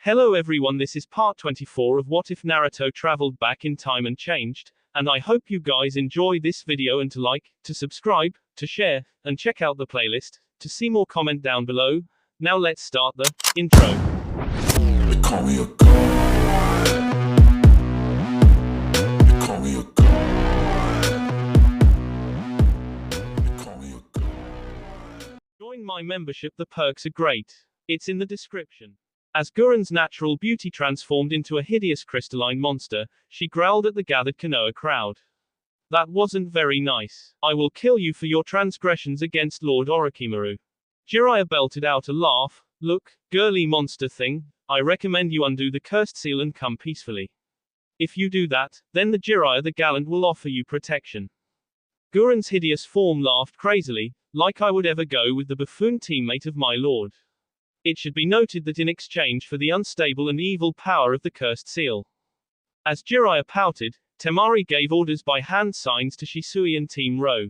Hello everyone, this is part 24 of What If Naruto Traveled Back in Time and Changed, and I hope you guys enjoy this video and to like, to subscribe, to share, and check out the playlist, to see more comment down below. Now let's start the intro. They call me a god. They call me a god. They call me a god. Join my membership, the perks are great. It's in the description. As Guren's natural beauty transformed into a hideous crystalline monster, she growled at the gathered Konoha crowd. That wasn't very nice. I will kill you for your transgressions against Lord Orochimaru. Jiraiya belted out a laugh. Look, girly monster thing, I recommend you undo the cursed seal and come peacefully. If you do that, then the Jiraiya the Gallant will offer you protection. Guren's hideous form laughed crazily, like I would ever go with the buffoon teammate of my lord. It should be noted that in exchange for the unstable and evil power of the cursed seal. As Jiraiya pouted, Temari gave orders by hand signs to Shisui and Team Ro.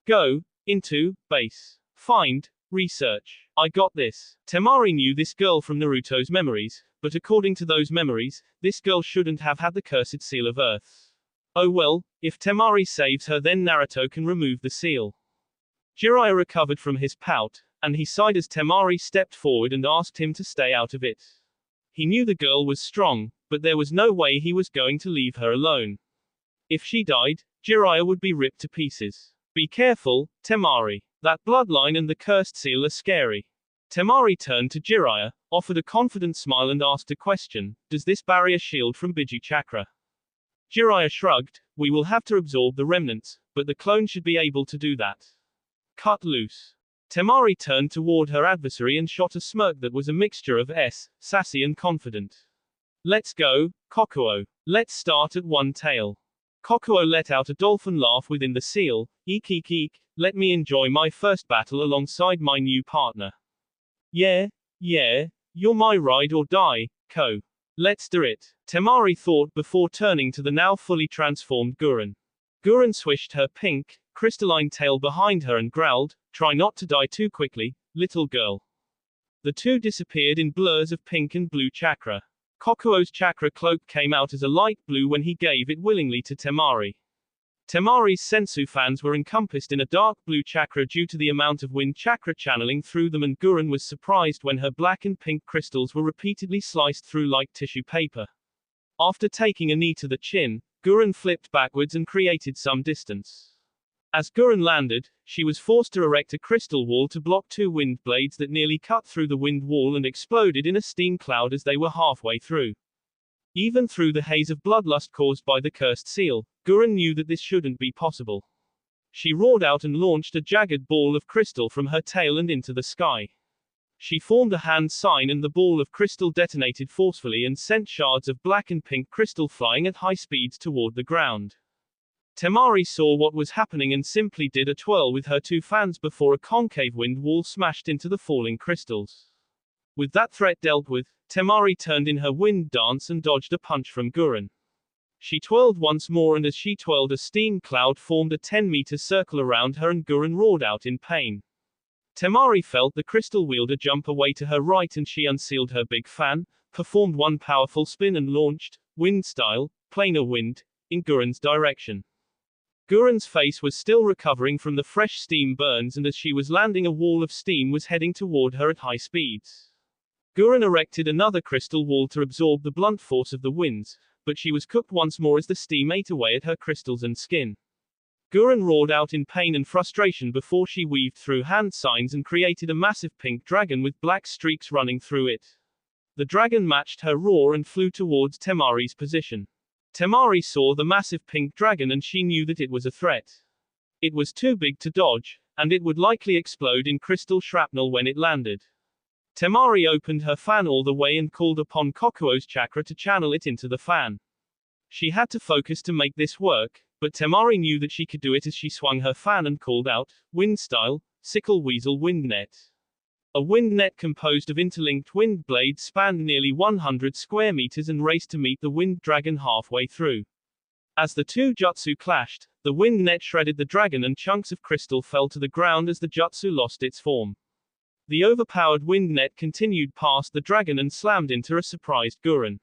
Go, into, base. Find, research. I got this. Temari knew this girl from Naruto's memories, but according to those memories, this girl shouldn't have had the cursed seal of Earth. Oh well, if Temari saves her then Naruto can remove the seal. Jiraiya recovered from his pout, and he sighed as Temari stepped forward and asked him to stay out of it. He knew the girl was strong, but there was no way he was going to leave her alone. If she died, Jiraiya would be ripped to pieces. Be careful, Temari. That bloodline and the cursed seal are scary. Temari turned to Jiraiya, offered a confident smile and asked a question, does this barrier shield from Biju chakra? Jiraiya shrugged, we will have to absorb the remnants, but the clone should be able to do that. Cut loose. Temari turned toward her adversary and shot a smirk that was a mixture of sassy and confident. Let's go, Kokuo. Let's start at one tail. Kokuo let out a dolphin laugh within the seal. Eek eek eek, let me enjoy my first battle alongside my new partner. Yeah, you're my ride or die, Ko. Let's do it, Temari thought before turning to the now fully transformed Guren. Guren swished her pink, crystalline tail behind her and growled, try not to die too quickly, little girl. The two disappeared in blurs of pink and blue chakra. Kokuo's chakra cloak came out as a light blue when he gave it willingly to Temari. Temari's sensu fans were encompassed in a dark blue chakra due to the amount of wind chakra channeling through them, and Guren was surprised when her black and pink crystals were repeatedly sliced through like tissue paper. After taking a knee to the chin, Guren flipped backwards and created some distance. As Guren landed, she was forced to erect a crystal wall to block two wind blades that nearly cut through the wind wall and exploded in a steam cloud as they were halfway through. Even through the haze of bloodlust caused by the cursed seal, Guren knew that this shouldn't be possible. She roared out and launched a jagged ball of crystal from her tail and into the sky. She formed a hand sign and the ball of crystal detonated forcefully and sent shards of black and pink crystal flying at high speeds toward the ground. Temari saw what was happening and simply did a twirl with her two fans before a concave wind wall smashed into the falling crystals. With that threat dealt with, Temari turned in her wind dance and dodged a punch from Guren. She twirled once more, and as she twirled a steam cloud formed a 10-meter circle around her and Guren roared out in pain. Temari felt the crystal wielder jump away to her right and she unsealed her big fan, performed one powerful spin and launched, wind style, planar wind, in Guren's direction. Guren's face was still recovering from the fresh steam burns, and as she was landing a wall of steam was heading toward her at high speeds. Guren erected another crystal wall to absorb the blunt force of the winds, but she was cooked once more as the steam ate away at her crystals and skin. Guren roared out in pain and frustration before she weaved through hand signs and created a massive pink dragon with black streaks running through it. The dragon matched her roar and flew towards Temari's position. Temari saw the massive pink dragon and she knew that it was a threat. It was too big to dodge, and it would likely explode in crystal shrapnel when it landed. Temari opened her fan all the way and called upon Kokuo's chakra to channel it into the fan. She had to focus to make this work, but Temari knew that she could do it as she swung her fan and called out, wind style, sickle weasel wind net. A wind net composed of interlinked wind blades spanned nearly 100 square meters and raced to meet the wind dragon halfway through. As the two jutsu clashed, the wind net shredded the dragon and chunks of crystal fell to the ground as the jutsu lost its form. The overpowered wind net continued past the dragon and slammed into a surprised Gurren.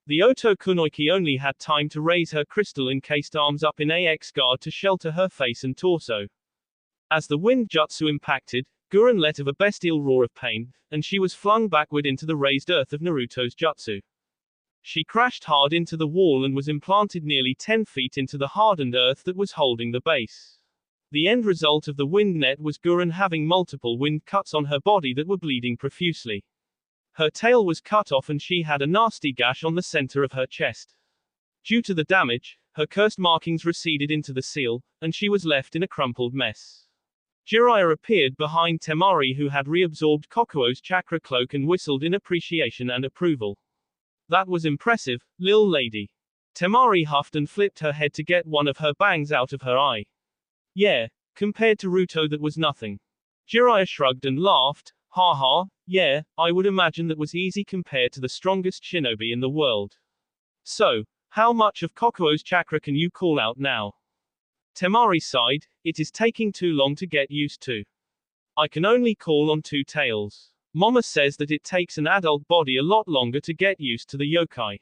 The Oto Kunoiki only had time to raise her crystal-encased arms up in AX guard to shelter her face and torso. As the wind jutsu impacted, Gurren let out a bestial roar of pain, and she was flung backward into the raised earth of Naruto's jutsu. She crashed hard into the wall and was implanted nearly 10 feet into the hardened earth that was holding the base. The end result of the wind net was Gurren having multiple wind cuts on her body that were bleeding profusely. Her tail was cut off and she had a nasty gash on the center of her chest. Due to the damage, her cursed markings receded into the seal, and she was left in a crumpled mess. Jiraiya appeared behind Temari, who had reabsorbed Kokuo's chakra cloak, and whistled in appreciation and approval. That was impressive, lil lady. Temari huffed and flipped her head to get one of her bangs out of her eye. Yeah, compared to Ruto that was nothing. Jiraiya shrugged and laughed. Haha, yeah, I would imagine that was easy compared to the strongest shinobi in the world. So, how much of Kokuo's chakra can you call out now? Temari sighed, it is taking too long to get used to. I can only call on 2 tails. Mama says that it takes an adult body a lot longer to get used to the yokai.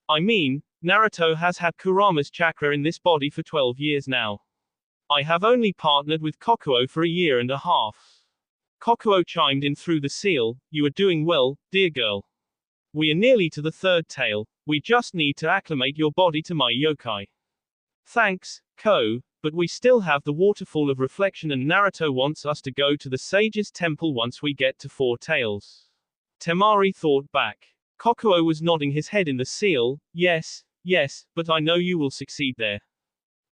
I mean, Naruto has had Kurama's chakra in this body for 12 years now. I have only partnered with Kokuo for a year and a half. Kokuo chimed in through the seal, you are doing well, dear girl. We are nearly to the 3rd tail, we just need to acclimate your body to my yokai. Thanks, Ko, but we still have the waterfall of reflection and Naruto wants us to go to the sage's temple once we get to 4 tails. Temari thought back. Kokuo was nodding his head in the seal, yes, but I know you will succeed there.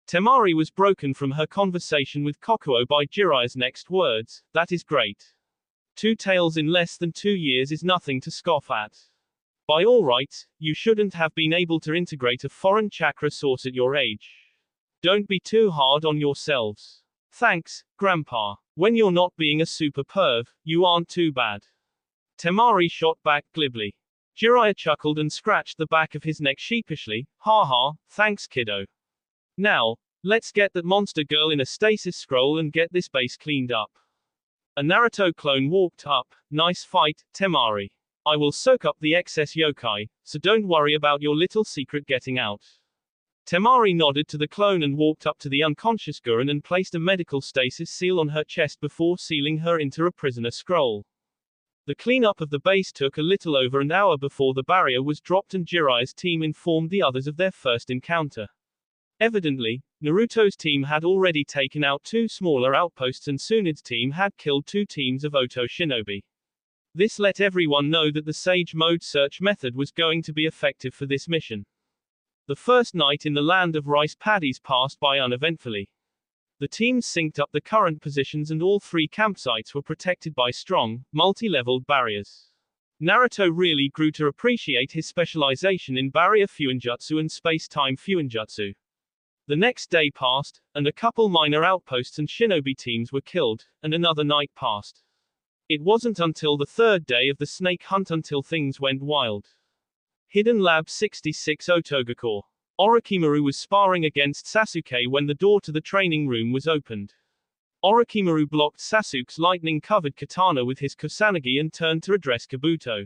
Temari was broken from her conversation with Kokuo by Jiraiya's next words, that is great. 2 tails in less than 2 years is nothing to scoff at. By all rights, you shouldn't have been able to integrate a foreign chakra source at your age. Don't be too hard on yourselves. Thanks, Grandpa. When you're not being a super perv, you aren't too bad. Temari shot back glibly. Jiraiya chuckled and scratched the back of his neck sheepishly, haha, thanks kiddo. Now, let's get that monster girl in a stasis scroll and get this base cleaned up. A Naruto clone walked up, nice fight, Temari. I will soak up the excess yokai, so don't worry about your little secret getting out. Temari nodded to the clone and walked up to the unconscious Gurren and placed a medical stasis seal on her chest before sealing her into a prisoner scroll. The cleanup of the base took a little over an hour before the barrier was dropped and Jiraiya's team informed the others of their first encounter. Evidently, Naruto's team had already taken out 2 smaller outposts and Tsunde's team had killed 2 teams of Oto shinobi. This let everyone know that the Sage Mode search method was going to be effective for this mission. The first night in the land of rice paddies passed by uneventfully. The teams synced up the current positions and all 3 campsites were protected by strong, multi-leveled barriers. Naruto really grew to appreciate his specialization in barrier fuinjutsu and space-time fuinjutsu. The next day passed, and a couple minor outposts and shinobi teams were killed, and another night passed. It wasn't until the 3rd day of the snake hunt until things went wild. Hidden Lab 66 Otogakure. Orochimaru was sparring against Sasuke when the door to the training room was opened. Orochimaru blocked Sasuke's lightning-covered katana with his Kusanagi and turned to address Kabuto.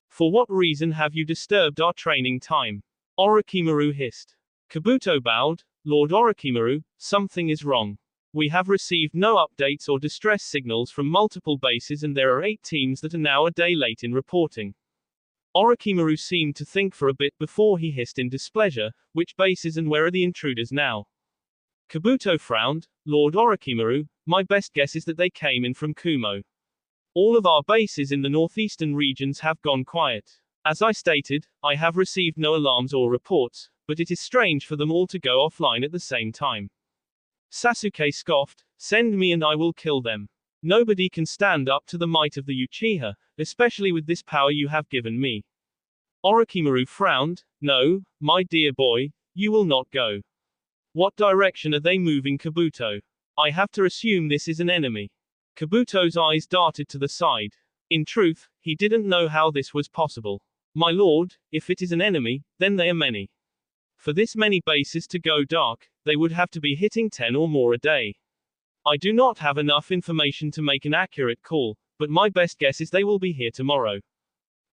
For what reason have you disturbed our training time? Orochimaru hissed. Kabuto bowed, Lord Orochimaru, something is wrong. We have received no updates or distress signals from multiple bases and there are 8 teams that are now a day late in reporting. Orochimaru seemed to think for a bit before he hissed in displeasure, which bases and where are the intruders now? Kabuto frowned, Lord Orochimaru, my best guess is that they came in from Kumo. All of our bases in the northeastern regions have gone quiet. As I stated, I have received no alarms or reports, but it is strange for them all to go offline at the same time. Sasuke scoffed, send me and I will kill them. Nobody can stand up to the might of the Uchiha, especially with this power you have given me. Orochimaru frowned, no, my dear boy, you will not go. What direction are they moving, Kabuto? I have to assume this is an enemy. Kabuto's eyes darted to the side. In truth, he didn't know how this was possible. My lord, if it is an enemy, then they are many. For this many bases to go dark, they would have to be hitting 10 or more a day. I do not have enough information to make an accurate call, but my best guess is they will be here tomorrow.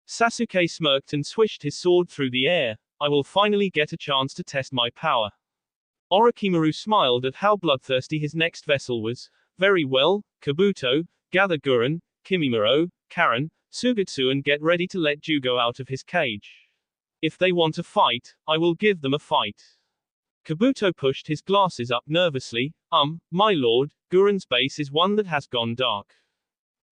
Sasuke smirked and swished his sword through the air. I will finally get a chance to test my power. Orochimaru smiled at how bloodthirsty his next vessel was. Very well, Kabuto, gather Guren, Kimimaro, Karen, Sugetsu and get ready to let Jugo out of his cage. If they want a fight, I will give them a fight. Kabuto pushed his glasses up nervously. My lord, Guren's base is one that has gone dark.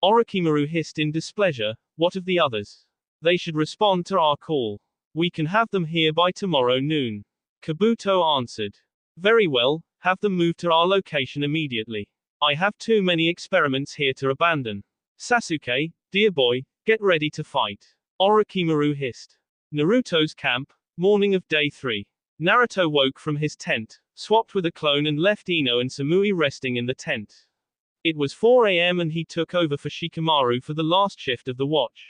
Orochimaru hissed in displeasure. What of the others? They should respond to our call. We can have them here by tomorrow noon. Kabuto answered. Very well, have them move to our location immediately. I have too many experiments here to abandon. Sasuke, dear boy, get ready to fight. Orochimaru hissed. Naruto's camp, morning of day 3. Naruto woke from his tent, swapped with a clone and left Ino and Samui resting in the tent. It was 4 a.m. and he took over for Shikamaru for the last shift of the watch.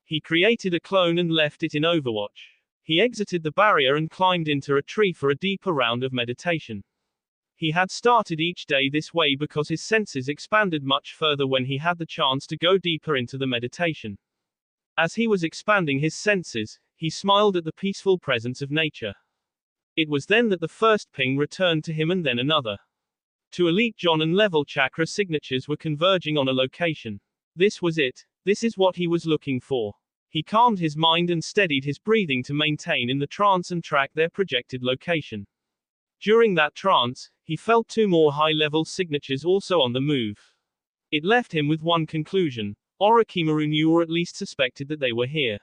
He created a clone and left it in Overwatch. He exited the barrier and climbed into a tree for a deeper round of meditation. He had started each day this way because his senses expanded much further when he had the chance to go deeper into the meditation. As he was expanding his senses, he smiled at the peaceful presence of nature. It was then that the first ping returned to him and then another. 2 elite Jonin level chakra signatures were converging on a location. This was it. This is what he was looking for. He calmed his mind and steadied his breathing to maintain in the trance and track their projected location. During that trance, he felt 2 more high-level signatures also on the move. It left him with one conclusion. Orochimaru knew or at least suspected that they were here.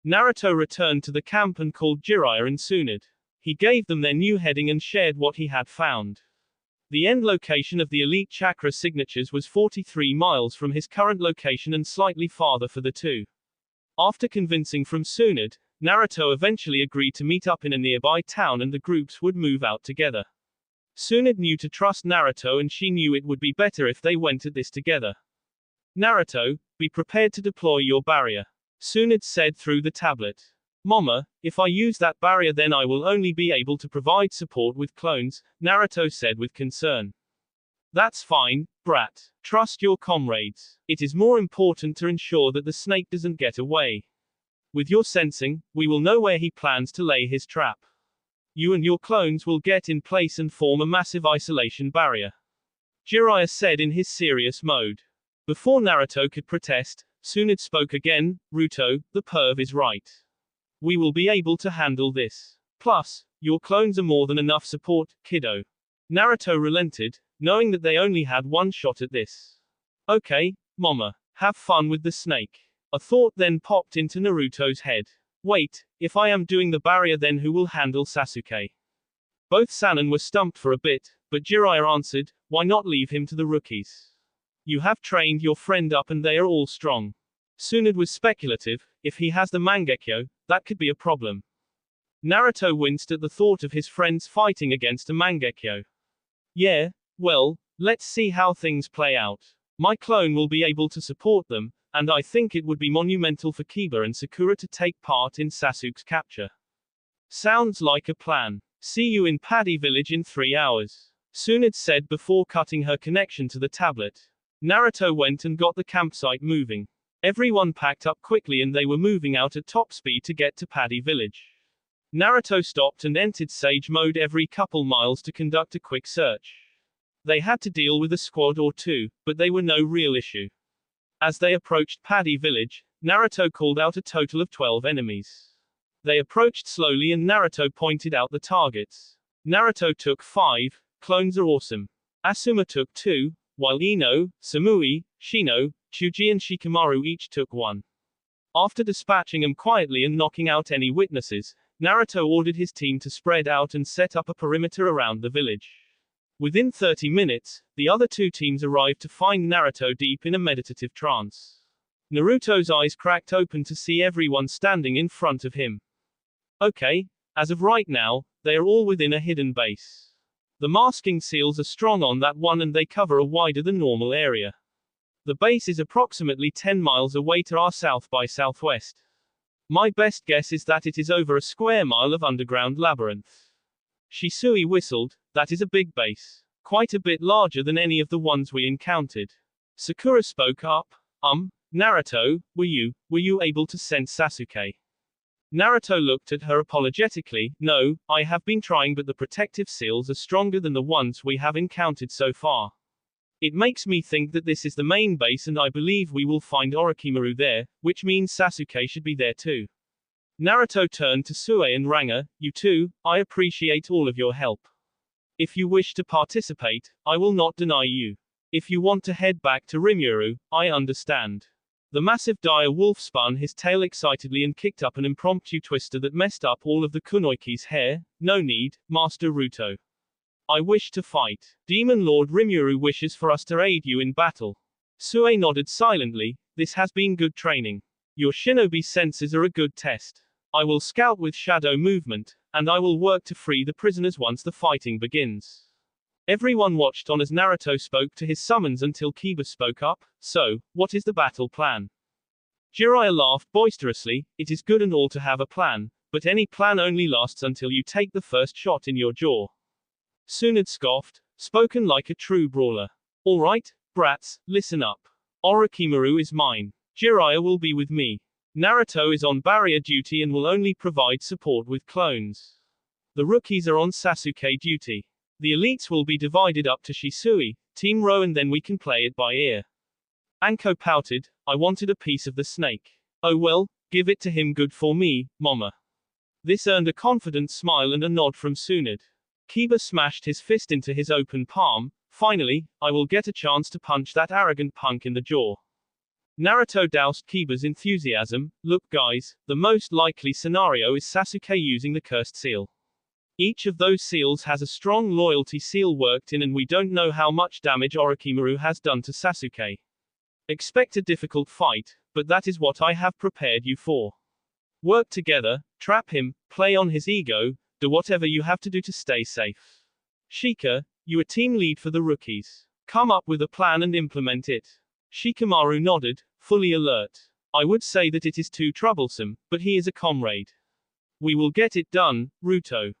Naruto returned to the camp and called Jiraiya and Tsunade. He gave them their new heading and shared what he had found. The end location of the elite chakra signatures was 43 miles from his current location and slightly farther for the two. After convincing from Tsunade, Naruto eventually agreed to meet up in a nearby town and the groups would move out together. Tsunade knew to trust Naruto and she knew it would be better if they went at this together. Naruto, be prepared to deploy your barrier. Tsunade said through the tablet. Mama, if I use that barrier then I will only be able to provide support with clones, Naruto said with concern. That's fine, brat. Trust your comrades. It is more important to ensure that the snake doesn't get away. With your sensing, we will know where he plans to lay his trap. You and your clones will get in place and form a massive isolation barrier. Jiraiya said in his serious mode. Before Naruto could protest, Tsunade spoke again. Ruto, the perv is right. We will be able to handle this. Plus, your clones are more than enough support, kiddo. Naruto relented, knowing that they only had one shot at this. Okay, mama, have fun with the snake. A thought then popped into Naruto's head. Wait, if I am doing the barrier then who will handle Sasuke? Both Sannin were stumped for a bit, but Jiraiya answered, why not leave him to the rookies? You have trained your friend up and they are all strong. Tsunade was speculative. If he has the Mangekyo, that could be a problem. Naruto winced at the thought of his friends fighting against a Mangekyo. Yeah, well, let's see how things play out. My clone will be able to support them, and I think it would be monumental for Kiba and Sakura to take part in Sasuke's capture. Sounds like a plan. See you in Paddy Village in 3 hours. Tsunade said before cutting her connection to the tablet. Naruto went and got the campsite moving. Everyone packed up quickly and they were moving out at top speed to get to Paddy Village. Naruto stopped and entered Sage mode every couple miles to conduct a quick search. They had to deal with a squad or two, but they were no real issue. As they approached Paddy Village, Naruto called out a total of 12 enemies. They approached slowly and Naruto pointed out the targets. Naruto took 5, clones are awesome. Asuma took 2, while Ino, Samui, Shino, Chuji and Shikamaru each took 1. After dispatching them quietly and knocking out any witnesses, Naruto ordered his team to spread out and set up a perimeter around the village. Within 30 minutes, the other 2 teams arrived to find Naruto deep in a meditative trance. Naruto's eyes cracked open to see everyone standing in front of him. Okay, as of right now, they are all within a hidden base. The masking seals are strong on that one and they cover a wider than normal area. The base is approximately 10 miles away to our south by southwest. My best guess is that it is over a square mile of underground labyrinth. Shisui whistled. That is a big base. Quite a bit larger than any of the ones we encountered. Sakura spoke up. Naruto, were you able to sense Sasuke? Naruto looked at her apologetically. No, I have been trying, but the protective seals are stronger than the ones we have encountered so far. It makes me think that this is the main base, and I believe we will find Orochimaru there, which means Sasuke should be there too. Naruto turned to Sue and Ranga. You two, I appreciate all of your help. If you wish to participate, I will not deny you. If you want to head back to Rimuru, I understand. The massive dire wolf spun his tail excitedly and kicked up an impromptu twister that messed up all of the kunoichi's hair. No need, Master Ruto. I wish to fight. Demon Lord Rimuru wishes for us to aid you in battle. Sue nodded silently. This has been good training. Your shinobi senses are a good test. I will scout with shadow movement, and I will work to free the prisoners once the fighting begins. Everyone watched on as Naruto spoke to his summons until Kiba spoke up. So, what is the battle plan? Jiraiya laughed boisterously. It is good and all to have a plan, but any plan only lasts until you take the first shot in your jaw. Tsunade scoffed, spoken like a true brawler. All right, brats, listen up. Orochimaru is mine. Jiraiya will be with me. Naruto is on barrier duty and will only provide support with clones. The rookies are on Sasuke duty. The elites will be divided up to Shisui, Team Ro, and then we can play it by ear. Anko pouted. I wanted a piece of the snake. Oh well, give it to him. Good for me, mama. This earned a confident smile and a nod from Tsunade. Kiba smashed his fist into his open palm. Finally, I will get a chance to punch that arrogant punk in the jaw. Naruto doused Kiba's enthusiasm. Look guys, the most likely scenario is Sasuke using the cursed seal. Each of those seals has a strong loyalty seal worked in, and we don't know how much damage Orochimaru has done to Sasuke. Expect a difficult fight, but that is what I have prepared you for. Work together, trap him, play on his ego, do whatever you have to do to stay safe. Shika, you are team lead for the rookies. Come up with a plan and implement it. Shikamaru nodded, fully alert. I would say that it is too troublesome, but he is a comrade. We will get it done, Ruto.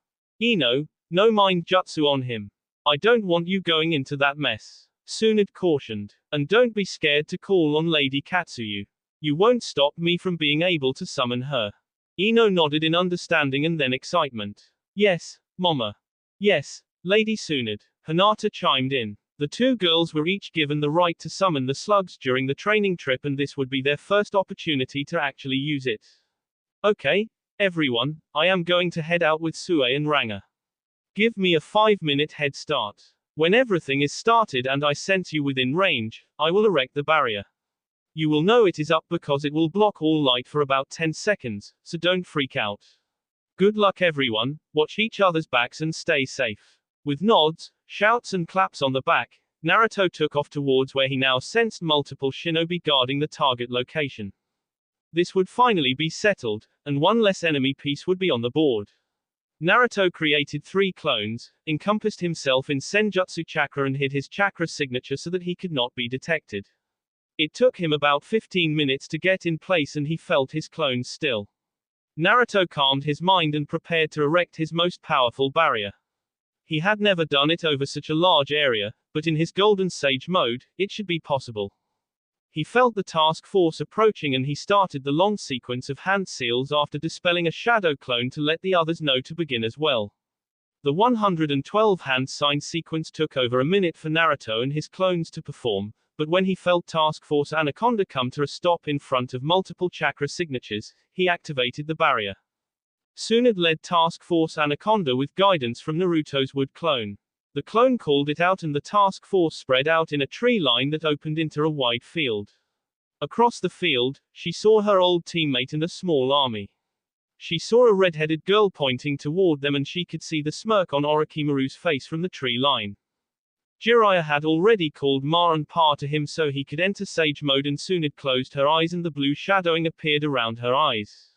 Ino, no mind jutsu on him. I don't want you going into that mess. Tsunade cautioned. And don't be scared to call on Lady Katsuyu. You won't stop me from being able to summon her. Ino nodded in understanding and then excitement. Yes, Mama. Yes, Lady Tsunade. Hinata chimed in. The two girls were each given the right to summon the slugs during the training trip, and this would be their first opportunity to actually use it. Okay, everyone, I am going to head out with Sue and Ranga. Give me a 5-minute head start. When everything is started and I sense you within range, I will erect the barrier. You will know it is up because it will block all light for about 10 seconds, so don't freak out. Good luck everyone, watch each other's backs and stay safe. With nods, shouts and claps on the back, Naruto took off towards where he now sensed multiple shinobi guarding the target location. This would finally be settled, and one less enemy piece would be on the board. Naruto created 3 clones, encompassed himself in Senjutsu chakra and hid his chakra signature so that he could not be detected. It took him about 15 minutes to get in place and he felt his clones still. Naruto calmed his mind and prepared to erect his most powerful barrier. He had never done it over such a large area, but in his Golden Sage mode, it should be possible. He felt the task force approaching and he started the long sequence of hand seals after dispelling a shadow clone to let the others know to begin as well. The 112 hand sign sequence took over a minute for Naruto and his clones to perform, but when he felt Task Force Anaconda come to a stop in front of multiple chakra signatures, he activated the barrier. Tsunade led Task Force Anaconda with guidance from Naruto's wood clone. The clone called it out and the task force spread out in a tree line that opened into a wide field. Across the field, she saw her old teammate and a small army. She saw a red-headed girl pointing toward them and she could see the smirk on Orochimaru's face from the tree line. Jiraiya had already called Ma and Pa to him so he could enter Sage mode, and Tsunade closed her eyes and the blue shadowing appeared around her eyes.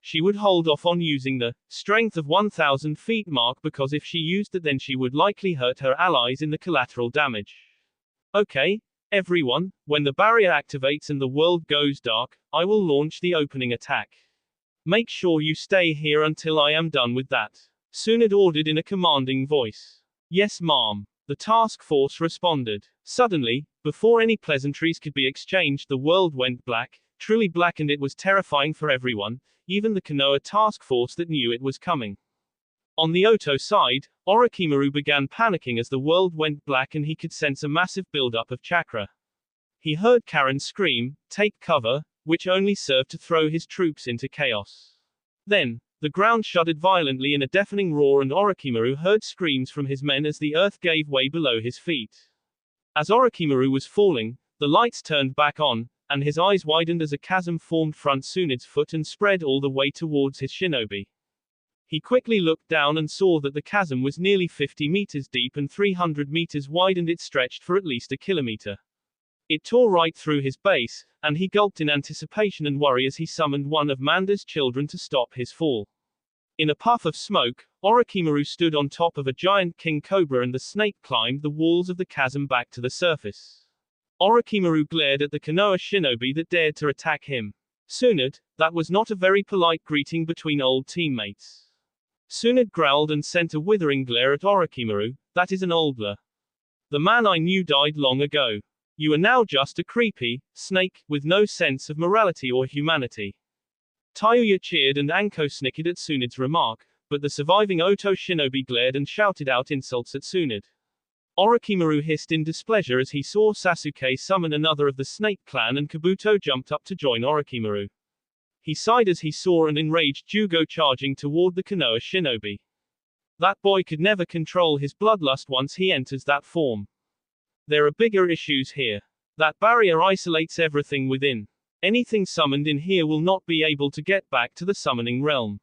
She would hold off on using the strength of 1,000 feet mark because if she used it then she would likely hurt her allies in the collateral damage. Okay, everyone, when the barrier activates and the world goes dark, I will launch the opening attack. Make sure you stay here until I am done with that. Tsunade ordered in a commanding voice. Yes ma'am. The task force responded. Suddenly, before any pleasantries could be exchanged, the world went black, truly black, and it was terrifying for everyone, even the Konoha task force that knew it was coming. On the Oto side, Orochimaru began panicking as the world went black and he could sense a massive buildup of chakra. He heard Karen scream, "Take cover," which only served to throw his troops into chaos. Then, the ground shuddered violently in a deafening roar, and Orochimaru heard screams from his men as the earth gave way below his feet. As Orochimaru was falling, the lights turned back on, and his eyes widened as a chasm formed front Tsunde's foot and spread all the way towards his shinobi. He quickly looked down and saw that the chasm was nearly 50 meters deep and 300 meters wide, and it stretched for at least a kilometer. It tore right through his base, and he gulped in anticipation and worry as he summoned one of Manda's children to stop his fall. In a puff of smoke, Orochimaru stood on top of a giant king cobra, and the snake climbed the walls of the chasm back to the surface. Orochimaru glared at the Konoha shinobi that dared to attack him. Tsunade, that was not a very polite greeting between old teammates. Tsunade growled and sent a withering glare at Orochimaru. That is an oldler. The man I knew died long ago. You are now just a creepy snake, with no sense of morality or humanity. Tayuya cheered and Anko snickered at Tsunade's remark, but the surviving Oto shinobi glared and shouted out insults at Tsunade. Orochimaru hissed in displeasure as he saw Sasuke summon another of the Snake Clan, and Kabuto jumped up to join Orochimaru. He sighed as he saw an enraged Jugo charging toward the Konoha shinobi. That boy could never control his bloodlust once he enters that form. There are bigger issues here. That barrier isolates everything within. Anything summoned in here will not be able to get back to the summoning realm.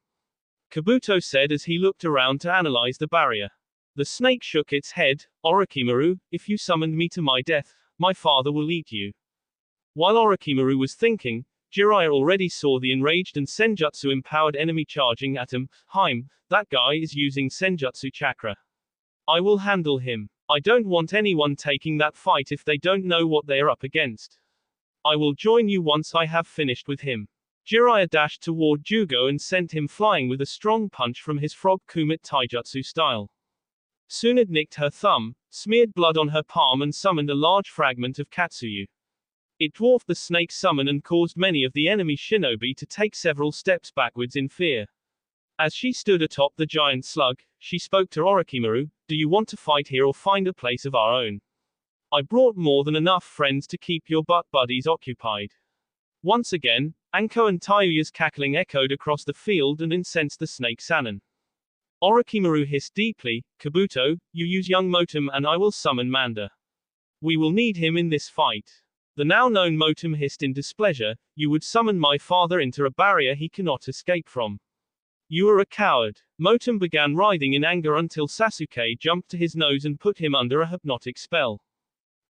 Kabuto said as he looked around to analyze the barrier. The snake shook its head. Orochimaru, if you summoned me to my death, my father will eat you. While Orochimaru was thinking, Jiraiya already saw the enraged and senjutsu-empowered enemy charging at him. That guy is using senjutsu chakra. I will handle him. I don't want anyone taking that fight if they don't know what they are up against. I will join you once I have finished with him. Jiraiya dashed toward Jugo and sent him flying with a strong punch from his frog kumite taijutsu style. Tsunade nicked her thumb, smeared blood on her palm, and summoned a large fragment of Katsuyu. It dwarfed the snake's summon and caused many of the enemy shinobi to take several steps backwards in fear. As she stood atop the giant slug, she spoke to Orochimaru, "Do you want to fight here or find a place of our own? I brought more than enough friends to keep your butt buddies occupied." Once again, Anko and Tayuya's cackling echoed across the field and incensed the snake Sannin. Orochimaru hissed deeply, "Kabuto, you use young Motem and I will summon Manda. We will need him in this fight." The now known Motem hissed in displeasure, "You would summon my father into a barrier he cannot escape from. You are a coward." Motem began writhing in anger until Sasuke jumped to his nose and put him under a hypnotic spell.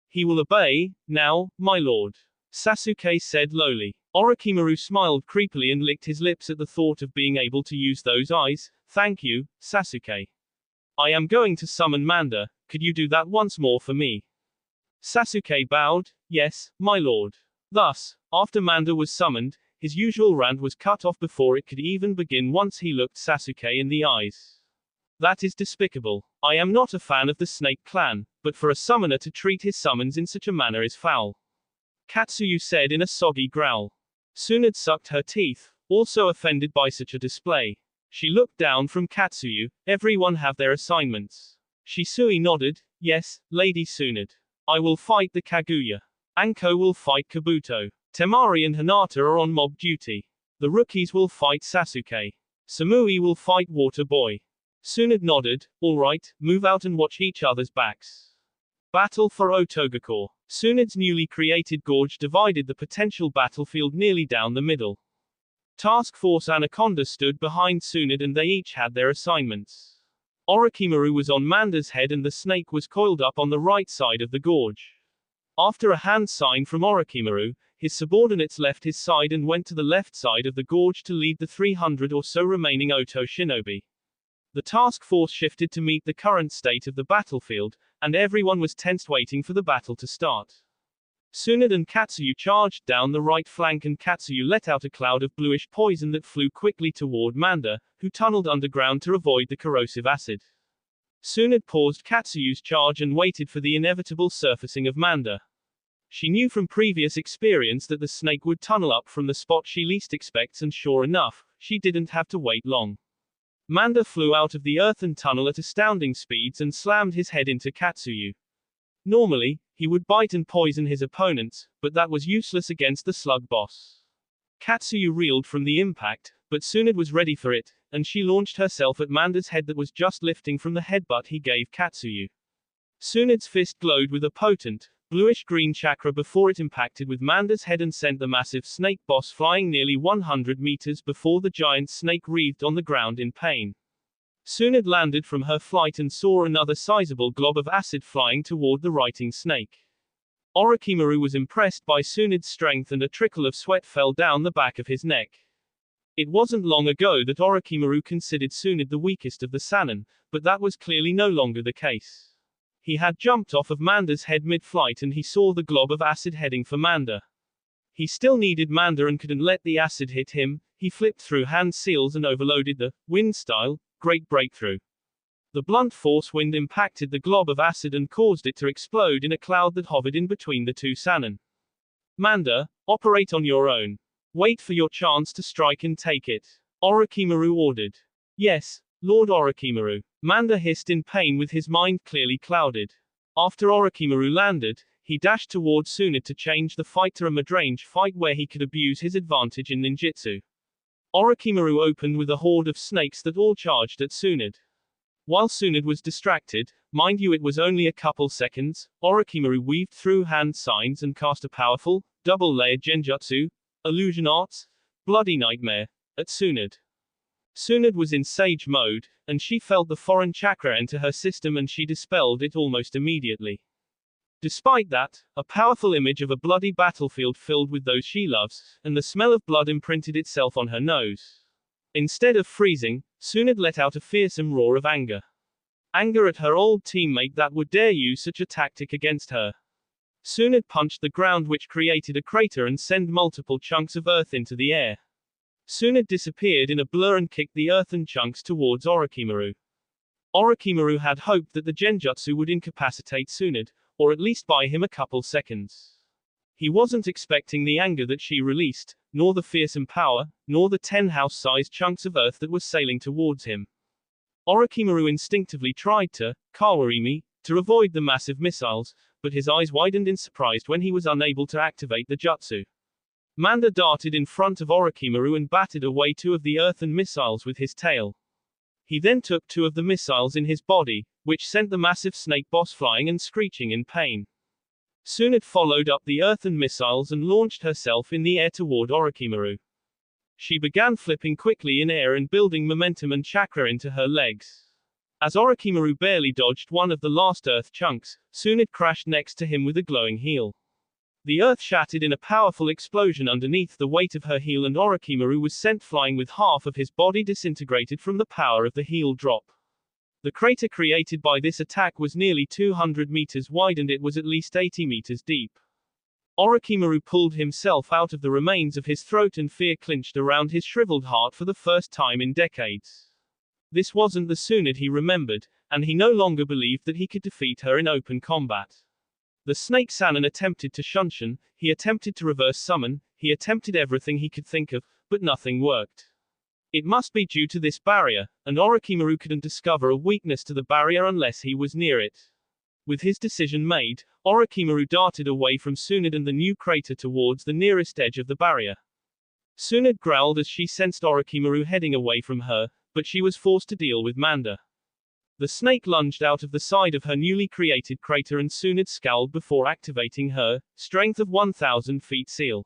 "He will obey, now, my lord," Sasuke said lowly. Orochimaru smiled creepily and licked his lips at the thought of being able to use those eyes. "Thank you, Sasuke. I am going to summon Manda. Could you do that once more for me?" Sasuke bowed. "Yes, my lord." Thus, after Manda was summoned, his usual rant was cut off before it could even begin once he looked Sasuke in the eyes. "That is despicable. I am not a fan of the Snake Clan, but for a summoner to treat his summons in such a manner is foul," Katsuyu said in a soggy growl. Tsunade sucked her teeth, also offended by such a display. She looked down from Katsuyu. "Everyone have their assignments." Shisui nodded. "Yes, Lady Tsunade. I will fight the Kaguya. Anko will fight Kabuto. Temari and Hinata are on mob duty. The rookies will fight Sasuke. Samui will fight Water Boy." Tsunade nodded. "All right, move out and watch each other's backs." Battle for Otogakure. Tsunade's newly created gorge divided the potential battlefield nearly down the middle. Task Force Anaconda stood behind Tsunade and they each had their assignments. Orochimaru was on Manda's head and the snake was coiled up on the right side of the gorge. After a hand sign from Orochimaru, his subordinates left his side and went to the left side of the gorge to lead the 300 or so remaining Oto shinobi. The task force shifted to meet the current state of the battlefield, and everyone was tensed waiting for the battle to start. Tsunade and Katsuyu charged down the right flank and Katsuyu let out a cloud of bluish poison that flew quickly toward Manda, who tunneled underground to avoid the corrosive acid. Tsunade paused Katsuyu's charge and waited for the inevitable surfacing of Manda. She knew from previous experience that the snake would tunnel up from the spot she least expects, and sure enough, she didn't have to wait long. Manda flew out of the earthen tunnel at astounding speeds and slammed his head into Katsuyu. Normally, he would bite and poison his opponents, but that was useless against the slug boss. Katsuyu reeled from the impact, but Tsunade was ready for it, and she launched herself at Manda's head that was just lifting from the headbutt he gave Katsuyu. Tsunade's fist glowed with a potent, bluish-green chakra before it impacted with Manda's head and sent the massive snake boss flying nearly 100 meters before the giant snake writhed on the ground in pain. Tsunade landed from her flight and saw another sizable glob of acid flying toward the writhing snake. Orochimaru was impressed by Tsunade's strength, and a trickle of sweat fell down the back of his neck. It wasn't long ago that Orochimaru considered Tsunade the weakest of the Sannin, but that was clearly no longer the case. He had jumped off of Manda's head mid-flight and he saw the glob of acid heading for Manda. He still needed Manda and couldn't let the acid hit him. He flipped through hand seals and overloaded the wind style, great breakthrough. The blunt force wind impacted the glob of acid and caused it to explode in a cloud that hovered in between the two Sannin. Manda, operate on your own. Wait for your chance to strike and take it, Orochimaru ordered. Yes, Lord Orochimaru. Manda hissed in pain with his mind clearly clouded. After Orochimaru landed, he dashed toward Tsunade to change the fight to a midrange fight where he could abuse his advantage in ninjutsu. Orochimaru opened with a horde of snakes that all charged at Tsunade. While Tsunade was distracted, mind you it was only a couple seconds, Orochimaru weaved through hand signs and cast a powerful, double-layered genjutsu, illusion arts, bloody nightmare, at Tsunade. Tsunade was in sage mode, and she felt the foreign chakra enter her system and she dispelled it almost immediately. Despite that, a powerful image of a bloody battlefield filled with those she loves, and the smell of blood imprinted itself on her nose. Instead of freezing, Tsunade let out a fearsome roar of anger. Anger at her old teammate that would dare use such a tactic against her. Tsunade punched the ground, which created a crater and sent multiple chunks of earth into the air. Tsunade disappeared in a blur and kicked the earthen chunks towards Orochimaru. Orochimaru had hoped that the genjutsu would incapacitate Tsunade, or at least buy him a couple seconds. He wasn't expecting the anger that she released, nor the fearsome power, nor the 10 house-sized chunks of earth that were sailing towards him. Orochimaru instinctively tried to kawarimi, to avoid the massive missiles, but his eyes widened in surprise when he was unable to activate the jutsu. Manda darted in front of Orochimaru and batted away 2 of the earthen missiles with his tail. He then took 2 of the missiles in his body, which sent the massive snake boss flying and screeching in pain. Tsunade followed up the earthen missiles and launched herself in the air toward Orochimaru. She began flipping quickly in air and building momentum and chakra into her legs. As Orochimaru barely dodged one of the last earth chunks, Tsunade crashed next to him with a glowing heel. The earth shattered in a powerful explosion underneath the weight of her heel, and Orochimaru was sent flying with half of his body disintegrated from the power of the heel drop. The crater created by this attack was nearly 200 meters wide and it was at least 80 meters deep. Orochimaru pulled himself out of the remains of his throat and fear clenched around his shriveled heart for the first time in decades. This wasn't the Tsunade he remembered, and he no longer believed that he could defeat her in open combat. The Snake Sannin attempted to shunshin, he attempted to reverse summon, he attempted everything he could think of, but nothing worked. It must be due to this barrier, and Orochimaru couldn't discover a weakness to the barrier unless he was near it. With his decision made, Orochimaru darted away from Tsunade and the new crater towards the nearest edge of the barrier. Tsunade growled as she sensed Orochimaru heading away from her, but she was forced to deal with Manda. The snake lunged out of the side of her newly created crater and Tsunade scowled before activating her strength of 1,000 feet seal.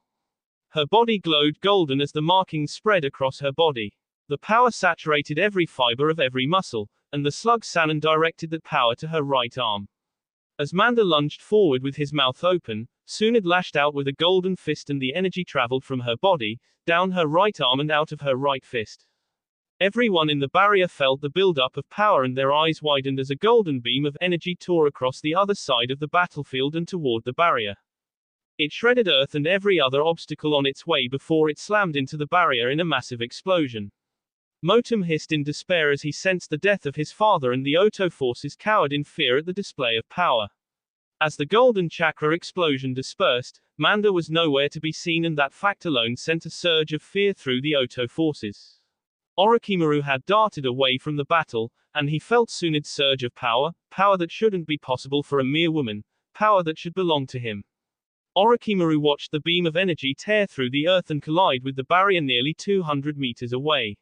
Her body glowed golden as the markings spread across her body. The power saturated every fiber of every muscle, and the slug Sannin directed that power to her right arm. As Manda lunged forward with his mouth open, Tsunade lashed out with a golden fist and the energy traveled from her body, down her right arm and out of her right fist. Everyone in the barrier felt the build-up of power and their eyes widened as a golden beam of energy tore across the other side of the battlefield and toward the barrier. It shredded earth and every other obstacle on its way before it slammed into the barrier in a massive explosion. Motum hissed in despair as he sensed the death of his father, and the Oto forces cowered in fear at the display of power. As the golden chakra explosion dispersed, Manda was nowhere to be seen, and that fact alone sent a surge of fear through the Oto forces. Orochimaru had darted away from the battle, and he felt Tsunde's surge of power, power that shouldn't be possible for a mere woman, power that should belong to him. Orochimaru watched the beam of energy tear through the earth and collide with the barrier nearly 200 meters away.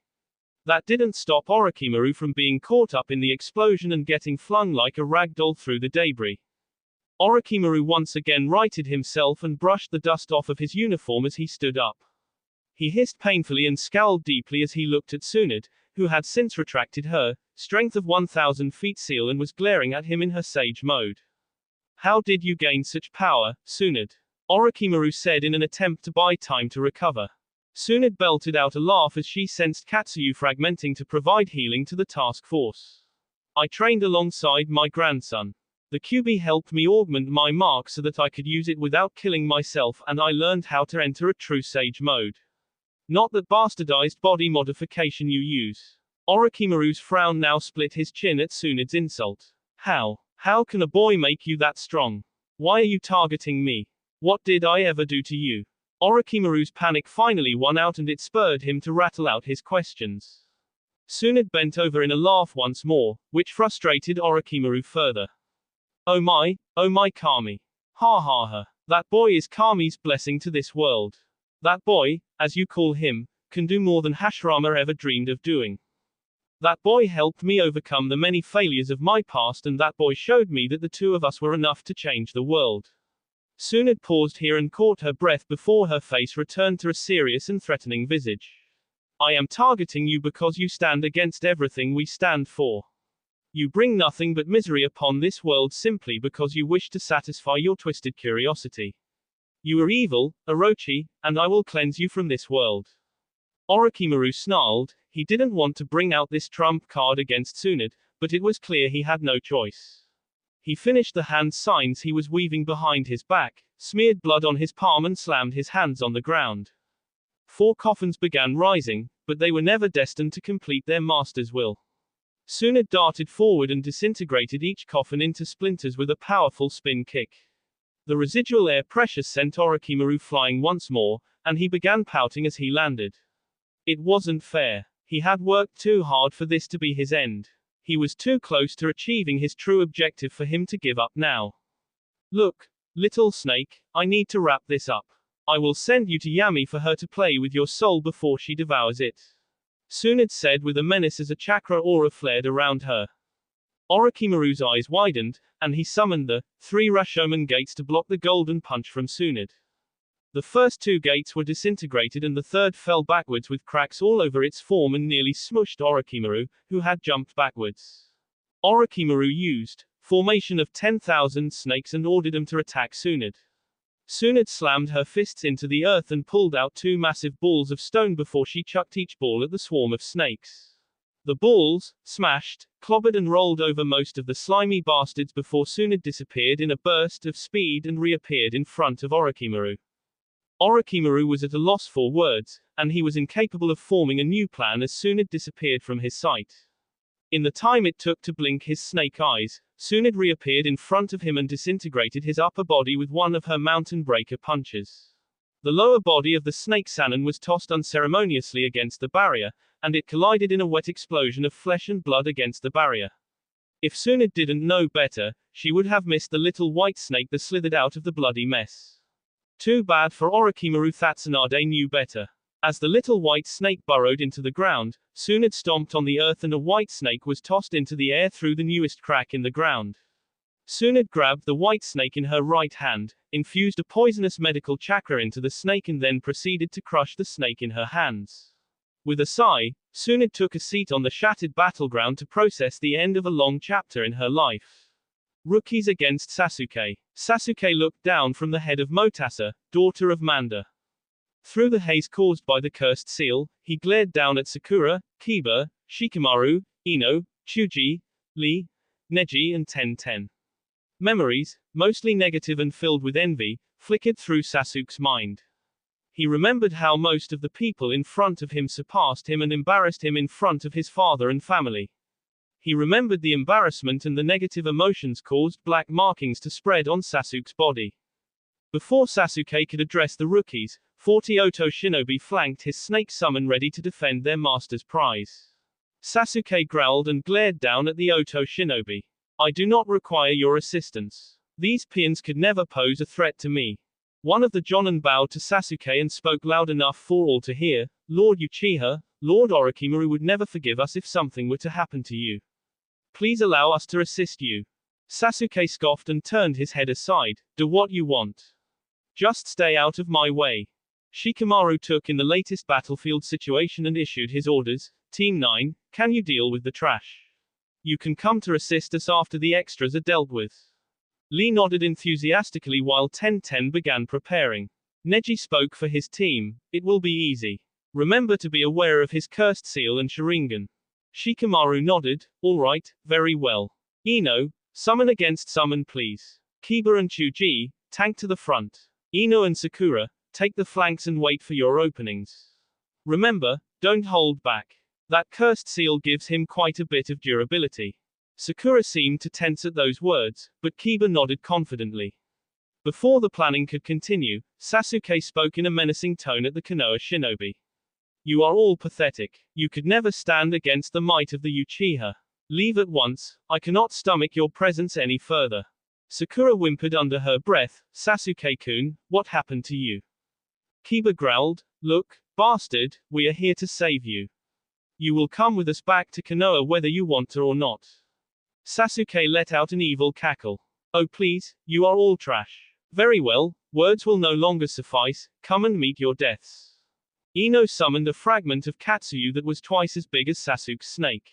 That didn't stop Orochimaru from being caught up in the explosion and getting flung like a ragdoll through the debris. Orochimaru once again righted himself and brushed the dust off of his uniform as he stood up. He hissed painfully and scowled deeply as he looked at Tsunade, who had since retracted her strength of 1,000 feet seal and was glaring at him in her sage mode. How did you gain such power, Tsunade? Orochimaru said in an attempt to buy time to recover. Tsunade belted out a laugh as she sensed Katsuyu fragmenting to provide healing to the task force. I trained alongside my grandson. The QB helped me augment my mark so that I could use it without killing myself, and I learned how to enter a true sage mode. Not that bastardized body modification you use. Orochimaru's frown now split his chin at Tsunade's insult. How can a boy make you that strong? Why are you targeting me? What did I ever do to you? Orochimaru's panic finally won out, and it spurred him to rattle out his questions. Tsunade bent over in a laugh once more, which frustrated Orochimaru further. Oh my Kami. Ha ha ha. That boy is Kami's blessing to this world. That boy, as you call him, can do more than Hashirama ever dreamed of doing. That boy helped me overcome the many failures of my past, and that boy showed me that the two of us were enough to change the world. Tsunade paused here and caught her breath before her face returned to a serious and threatening visage. I am targeting you because you stand against everything we stand for. You bring nothing but misery upon this world simply because you wish to satisfy your twisted curiosity. You are evil, Orochi, and I will cleanse you from this world. Orochimaru snarled. He didn't want to bring out this trump card against Tsunade, but it was clear he had no choice. He finished the hand signs he was weaving behind his back, smeared blood on his palm, and slammed his hands on the ground. 4 coffins began rising, but they were never destined to complete their master's will. Tsunade darted forward and disintegrated each coffin into splinters with a powerful spin kick. The residual air pressure sent Orochimaru flying once more, and he began pouting as he landed. It wasn't fair. He had worked too hard for this to be his end. He was too close to achieving his true objective for him to give up now. Look, little snake, I need to wrap this up. I will send you to Yami for her to play with your soul before she devours it. Tsunade said with a menace as a chakra aura flared around her. Orochimaru's eyes widened, and he summoned the 3 Rashomon gates to block the golden punch from Tsunade. The first 2 gates were disintegrated, and the third fell backwards with cracks all over its form and nearly smushed Orochimaru, who had jumped backwards. Orochimaru used formation of 10,000 snakes and ordered them to attack Tsunade. Tsunade slammed her fists into the earth and pulled out 2 massive balls of stone before she chucked each ball at the swarm of snakes. The balls smashed, clobbered and rolled over most of the slimy bastards before Tsunade disappeared in a burst of speed and reappeared in front of Orochimaru. Orochimaru was at a loss for words, and he was incapable of forming a new plan as Tsunade disappeared from his sight. In the time it took to blink his snake eyes, Tsunade reappeared in front of him and disintegrated his upper body with one of her mountain breaker punches. The lower body of the snake Sannon was tossed unceremoniously against the barrier, and it collided in a wet explosion of flesh and blood against the barrier. If Tsunade didn't know better, she would have missed the little white snake that slithered out of the bloody mess. Too bad for Orochimaru that Tsunade knew better. As the little white snake burrowed into the ground, Tsunade stomped on the earth and a white snake was tossed into the air through the newest crack in the ground. Tsunade grabbed the white snake in her right hand, infused a poisonous medical chakra into the snake and then proceeded to crush the snake in her hands. With a sigh, Tsunade took a seat on the shattered battleground to process the end of a long chapter in her life. Rookies against Sasuke. Sasuke looked down from the head of Motasa, daughter of Manda. Through the haze caused by the cursed seal, he glared down at Sakura, Kiba, Shikamaru, Ino, Chuji, Lee, Neji and Ten. Memories, mostly negative and filled with envy, flickered through Sasuke's mind. He remembered how most of the people in front of him surpassed him and embarrassed him in front of his father and family. He remembered the embarrassment and the negative emotions caused black markings to spread on Sasuke's body. Before Sasuke could address the rookies, 40 Oto shinobi flanked his snake summon ready to defend their master's prize. Sasuke growled and glared down at the Oto shinobi. I do not require your assistance. These peons could never pose a threat to me. One of the Jonin bowed to Sasuke and spoke loud enough for all to hear, Lord Uchiha, Lord Orochimaru would never forgive us if something were to happen to you. Please allow us to assist you. Sasuke scoffed and turned his head aside. Do what you want. Just stay out of my way. Shikamaru took in the latest battlefield situation and issued his orders. Team 9, can you deal with the trash? You can come to assist us after the extras are dealt with. Lee nodded enthusiastically while Ten began preparing. Neji spoke for his team. It will be easy. Remember to be aware of his cursed seal and Sharingan. Shikamaru nodded. All right, very well. Ino, summon against summon please. Kiba and Chuji, tank to the front. Ino and Sakura, take the flanks and wait for your openings. Remember, don't hold back. That cursed seal gives him quite a bit of durability. Sakura seemed to tense at those words, but Kiba nodded confidently. Before the planning could continue, Sasuke spoke in a menacing tone at the Konoha shinobi. You are all pathetic. You could never stand against the might of the Uchiha. Leave at once, I cannot stomach your presence any further. Sakura whimpered under her breath, Sasuke-kun, what happened to you? Kiba growled, look, bastard, we are here to save you. You will come with us back to Konoha whether you want to or not. Sasuke let out an evil cackle. Oh please, you are all trash. Very well, words will no longer suffice, come and meet your deaths. Ino summoned a fragment of Katsuyu that was twice as big as Sasuke's snake.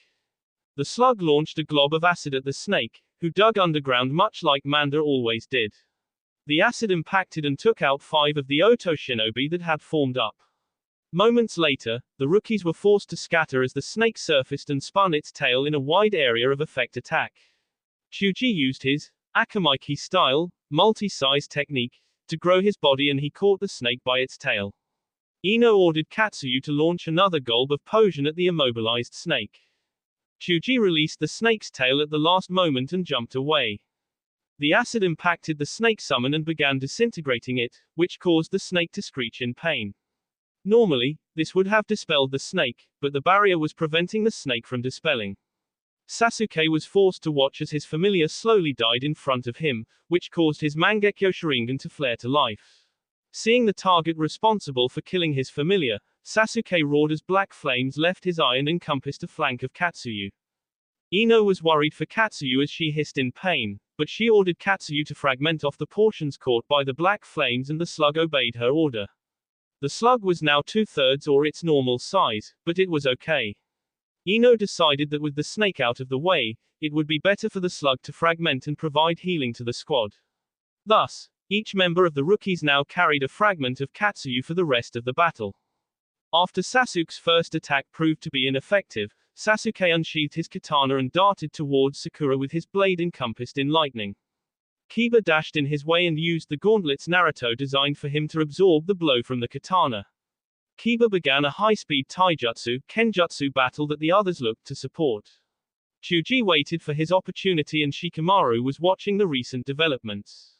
The slug launched a glob of acid at the snake, who dug underground much like Manda always did. The acid impacted and took out 5 of the Oto shinobi that had formed up. Moments later, the rookies were forced to scatter as the snake surfaced and spun its tail in a wide area of effect attack. Chuji used his Akamaiki style, multi-size technique, to grow his body and he caught the snake by its tail. Ino ordered Katsuyu to launch another golb of potion at the immobilized snake. Chuji released the snake's tail at the last moment and jumped away. The acid impacted the snake summon and began disintegrating it, which caused the snake to screech in pain. Normally, this would have dispelled the snake, but the barrier was preventing the snake from dispelling. Sasuke was forced to watch as his familiar slowly died in front of him, which caused his Mangekyo Sharingan to flare to life. Seeing the target responsible for killing his familiar, Sasuke roared as black flames left his eye and encompassed a flank of Katsuyu. Ino was worried for Katsuyu as she hissed in pain, but she ordered Katsuyu to fragment off the portions caught by the black flames and the slug obeyed her order. The slug was now 2/3 or its normal size, but it was okay. Ino decided that with the snake out of the way, it would be better for the slug to fragment and provide healing to the squad. Thus, each member of the rookies now carried a fragment of Katsuyu for the rest of the battle. After Sasuke's first attack proved to be ineffective, Sasuke unsheathed his katana and darted towards Sakura with his blade encompassed in lightning. Kiba dashed in his way and used the gauntlets Naruto designed for him to absorb the blow from the katana. Kiba began a high-speed taijutsu, kenjutsu battle that the others looked to support. Chuji waited for his opportunity and Shikamaru was watching the recent developments.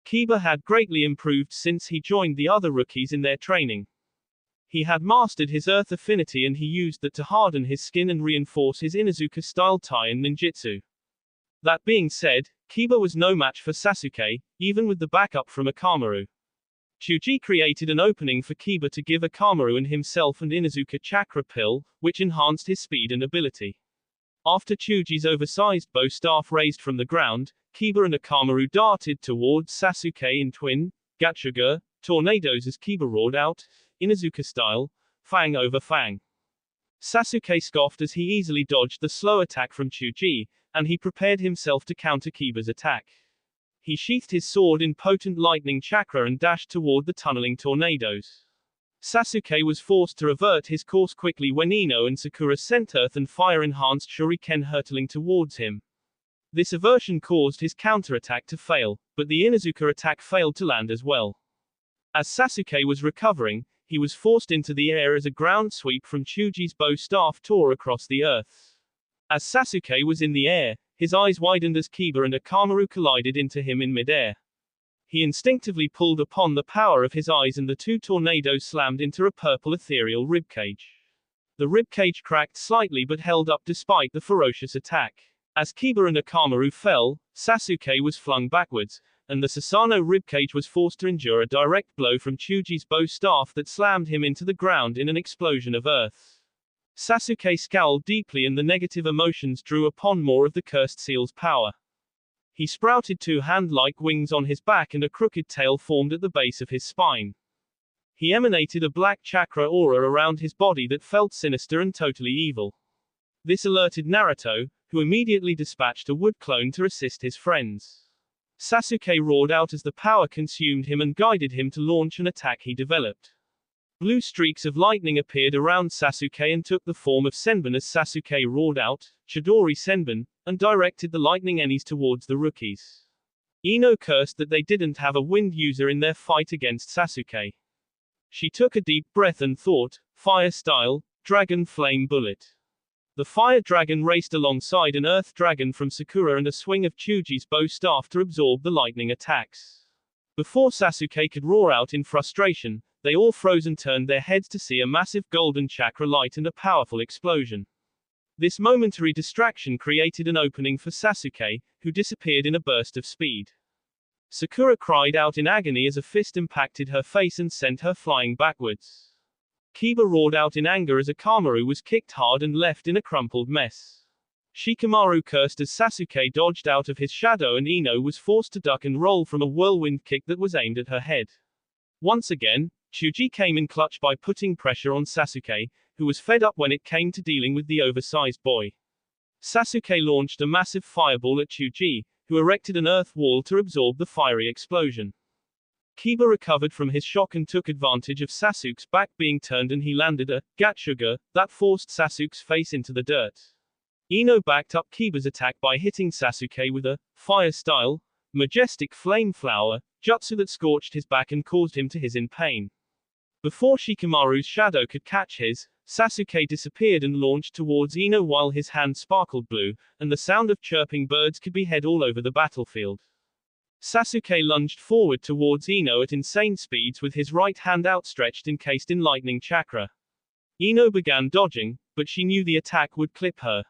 Kiba had greatly improved since he joined the other rookies in their training. He had mastered his earth affinity and he used that to harden his skin and reinforce his Inuzuka-style Tai and ninjutsu. That being said, Kiba was no match for Sasuke, even with the backup from Akamaru. Chuji created an opening for Kiba to give Akamaru and himself an Inuzuka chakra pill, which enhanced his speed and ability. After Chuji's oversized bow staff raised from the ground, Kiba and Akamaru darted towards Sasuke in twin, Gatsuga, tornadoes as Kiba roared out, Inuzuka style, fang over fang. Sasuke scoffed as he easily dodged the slow attack from Chuji, and he prepared himself to counter Kiba's attack. He sheathed his sword in potent lightning chakra and dashed toward the tunneling tornadoes. Sasuke was forced to revert his course quickly when Ino and Sakura sent earth and fire-enhanced shuriken hurtling towards him. This aversion caused his counterattack to fail, but the Inuzuka attack failed to land as well. As Sasuke was recovering, he was forced into the air as a ground sweep from Chuji's bow staff tore across the earth. As Sasuke was in the air, his eyes widened as Kiba and Akamaru collided into him in midair. He instinctively pulled upon the power of his eyes and the two tornadoes slammed into a purple ethereal ribcage. The ribcage cracked slightly but held up despite the ferocious attack. As Kiba and Akamaru fell, Sasuke was flung backwards, and the Susanoo ribcage was forced to endure a direct blow from Chuji's bow staff that slammed him into the ground in an explosion of earth. Sasuke scowled deeply and the negative emotions drew upon more of the cursed seal's power. He sprouted two hand-like wings on his back and a crooked tail formed at the base of his spine. He emanated a black chakra aura around his body that felt sinister and totally evil. This alerted Naruto, who immediately dispatched a wood clone to assist his friends. Sasuke roared out as the power consumed him and guided him to launch an attack he developed. Blue streaks of lightning appeared around Sasuke and took the form of Senbon as Sasuke roared out, Chidori Senbon, and directed the lightning enemies towards the rookies. Ino cursed that they didn't have a wind user in their fight against Sasuke. She took a deep breath and thought, fire style, dragon flame bullet. The fire dragon raced alongside an earth dragon from Sakura and a swing of Chuji's bow staff to absorb the lightning attacks. Before Sasuke could roar out in frustration, they all froze and turned their heads to see a massive golden chakra light and a powerful explosion. This momentary distraction created an opening for Sasuke, who disappeared in a burst of speed. Sakura cried out in agony as a fist impacted her face and sent her flying backwards. Kiba roared out in anger as Akamaru was kicked hard and left in a crumpled mess. Shikamaru cursed as Sasuke dodged out of his shadow and Ino was forced to duck and roll from a whirlwind kick that was aimed at her head. Once again, Chuji came in clutch by putting pressure on Sasuke, who was fed up when it came to dealing with the oversized boy. Sasuke launched a massive fireball at Chuji, who erected an earth wall to absorb the fiery explosion. Kiba recovered from his shock and took advantage of Sasuke's back being turned and he landed a Gatsuga that forced Sasuke's face into the dirt. Ino backed up Kiba's attack by hitting Sasuke with a fire-style, majestic flame flower jutsu that scorched his back and caused him to hiss in pain. Before Shikamaru's shadow could catch his, Sasuke disappeared and launched towards Ino while his hand sparkled blue, and the sound of chirping birds could be heard all over the battlefield. Sasuke lunged forward towards Ino at insane speeds with his right hand outstretched encased in lightning chakra. Ino began dodging, but she knew the attack would clip her.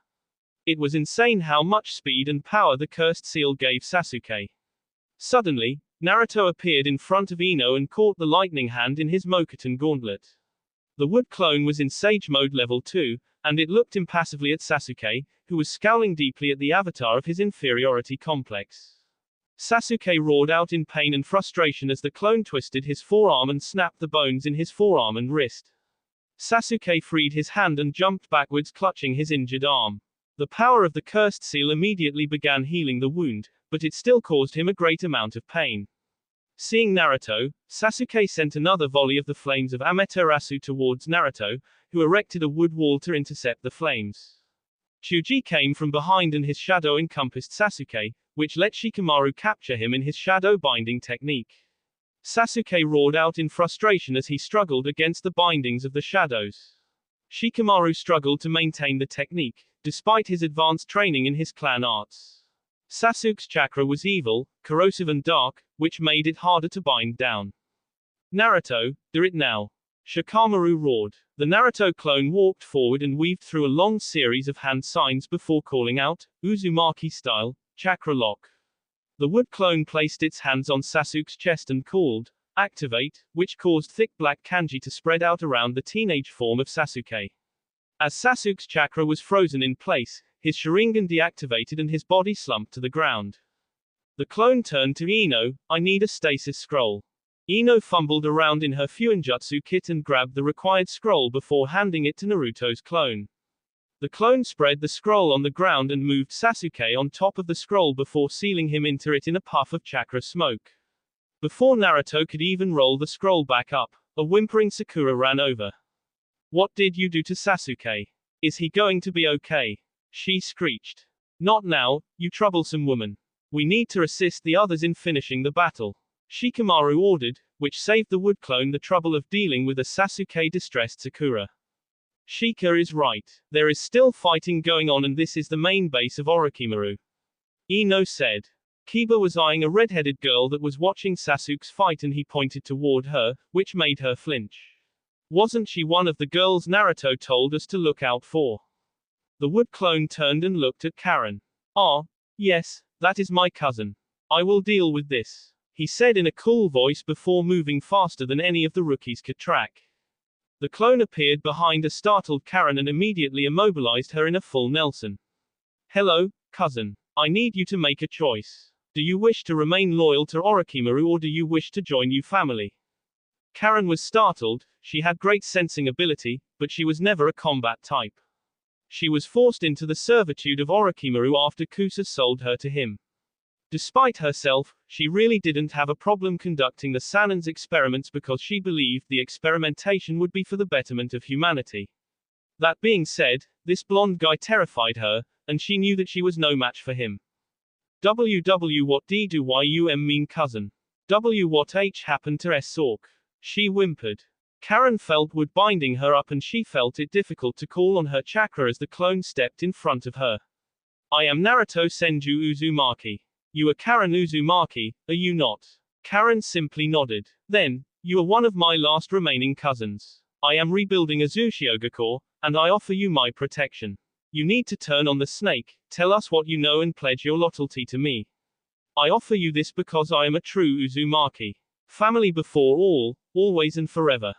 It was insane how much speed and power the cursed seal gave Sasuke. Suddenly, Naruto appeared in front of Ino and caught the lightning hand in his Mokuton gauntlet. The wood clone was in Sage Mode Level 2, and it looked impassively at Sasuke, who was scowling deeply at the avatar of his inferiority complex. Sasuke roared out in pain and frustration as the clone twisted his forearm and snapped the bones in his forearm and wrist. Sasuke freed his hand and jumped backwards clutching his injured arm. The power of the cursed seal immediately began healing the wound, but it still caused him a great amount of pain. Seeing Naruto, Sasuke sent another volley of the flames of Amaterasu towards Naruto, who erected a wood wall to intercept the flames. Chuji came from behind and his shadow encompassed Sasuke, which let Shikamaru capture him in his shadow binding technique. Sasuke roared out in frustration as he struggled against the bindings of the shadows. Shikamaru struggled to maintain the technique, despite his advanced training in his clan arts. Sasuke's chakra was evil, corrosive and dark, which made it harder to bind down. Naruto, do it now. Shikamaru roared. The Naruto clone walked forward and weaved through a long series of hand signs before calling out, Uzumaki style, chakra lock. The wood clone placed its hands on Sasuke's chest and called, activate, which caused thick black kanji to spread out around the teenage form of Sasuke. As Sasuke's chakra was frozen in place, his Sharingan deactivated and his body slumped to the ground. The clone turned to Ino, I need a stasis scroll. Ino fumbled around in her Fuinjutsu kit and grabbed the required scroll before handing it to Naruto's clone. The clone spread the scroll on the ground and moved Sasuke on top of the scroll before sealing him into it in a puff of chakra smoke. Before Naruto could even roll the scroll back up, a whimpering Sakura ran over. What did you do to Sasuke? Is he going to be okay? She screeched. Not now, you troublesome woman. We need to assist the others in finishing the battle. Shikamaru ordered, which saved the wood clone the trouble of dealing with a Sasuke-distressed Sakura. Shika is right. There is still fighting going on and this is the main base of Orochimaru. Ino said. Kiba was eyeing a red-headed girl that was watching Sasuke's fight and he pointed toward her, which made her flinch. Wasn't she one of the girls Naruto told us to look out for? The wood clone turned and looked at Karen. Ah, yes, that is my cousin. I will deal with this, he said in a cool voice before moving faster than any of the rookies could track. The clone appeared behind a startled Karen and immediately immobilized her in a full Nelson. Hello, cousin. I need you to make a choice. Do you wish to remain loyal to Orochimaru or do you wish to join your family? Karen was startled. She had great sensing ability, but she was never a combat type. She was forced into the servitude of Orochimaru after Kusa sold her to him. Despite herself, she really didn't have a problem conducting the Sanin's experiments because she believed the experimentation would be for the betterment of humanity. That being said, this blonde guy terrified her, and she knew that she was no match for him. What do you mean cousin? What happened to Sork? She whimpered. Karen felt wood binding her up and she felt it difficult to call on her chakra as the clone stepped in front of her. I am Naruto Senju Uzumaki. You are Karen Uzumaki, are you not? Karen simply nodded. Then, you are one of my last remaining cousins. I am rebuilding Azuchiogakure, and I offer you my protection. You need to turn on the snake, tell us what you know and pledge your loyalty to me. I offer you this because I am a true Uzumaki. Family before all, always and forever.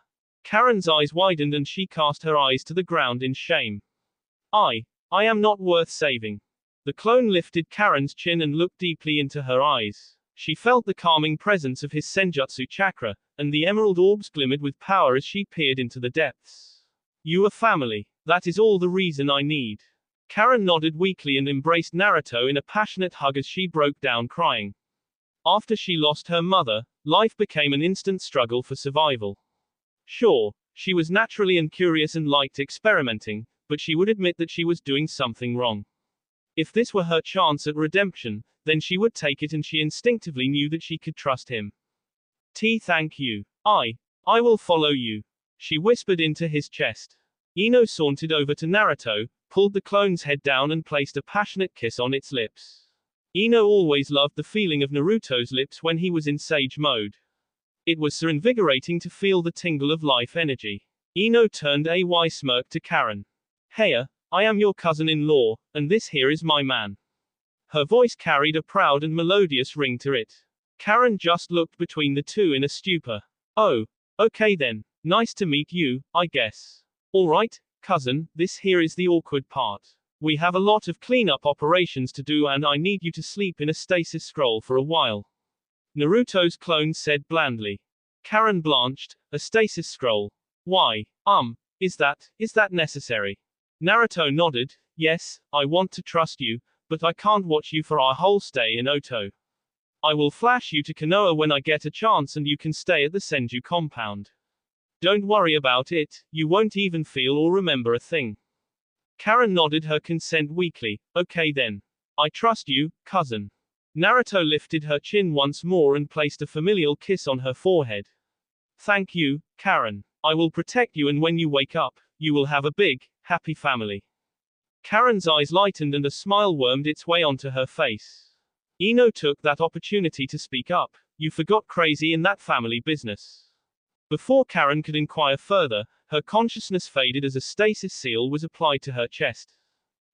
Karen's eyes widened and she cast her eyes to the ground in shame. I am not worth saving. The clone lifted Karen's chin and looked deeply into her eyes. She felt the calming presence of his senjutsu chakra, and the emerald orbs glimmered with power as she peered into the depths. You are family. That is all the reason I need. Karen nodded weakly and embraced Naruto in a passionate hug as she broke down crying. After she lost her mother, life became an instant struggle for survival. Sure, she was naturally and curious and liked experimenting, but she would admit that she was doing something wrong. If this were her chance at redemption, then she would take it and she instinctively knew that she could trust him. Thank you. I will follow you. She whispered into his chest. Ino sauntered over to Naruto, pulled the clone's head down and placed a passionate kiss on its lips. Ino always loved the feeling of Naruto's lips when he was in sage mode. It was so invigorating to feel the tingle of life energy. Ino turned a smirk to Karen. Heya, I am your cousin-in-law, and this here is my man. Her voice carried a proud and melodious ring to it. Karen just looked between the two in a stupor. Oh, okay then. Nice to meet you, I guess. Alright, cousin, this here is the awkward part. We have a lot of cleanup operations to do and I need you to sleep in a stasis scroll for a while. Naruto's clone said blandly. Karen blanched. A stasis scroll. Why? Is that necessary? Naruto nodded. Yes, I want to trust you, but I can't watch you for our whole stay in Oto. I will flash you to Konoha when I get a chance and you can stay at the Senju compound. Don't worry about it, you won't even feel or remember a thing. Karen nodded her consent weakly. Okay then. I trust you, cousin. Naruto lifted her chin once more and placed a familial kiss on her forehead. Thank you, Karen. I will protect you and when you wake up, you will have a big, happy family. Karen's eyes lightened and a smile wormed its way onto her face. Ino took that opportunity to speak up. You forgot crazy in that family business. Before Karen could inquire further, her consciousness faded as a stasis seal was applied to her chest.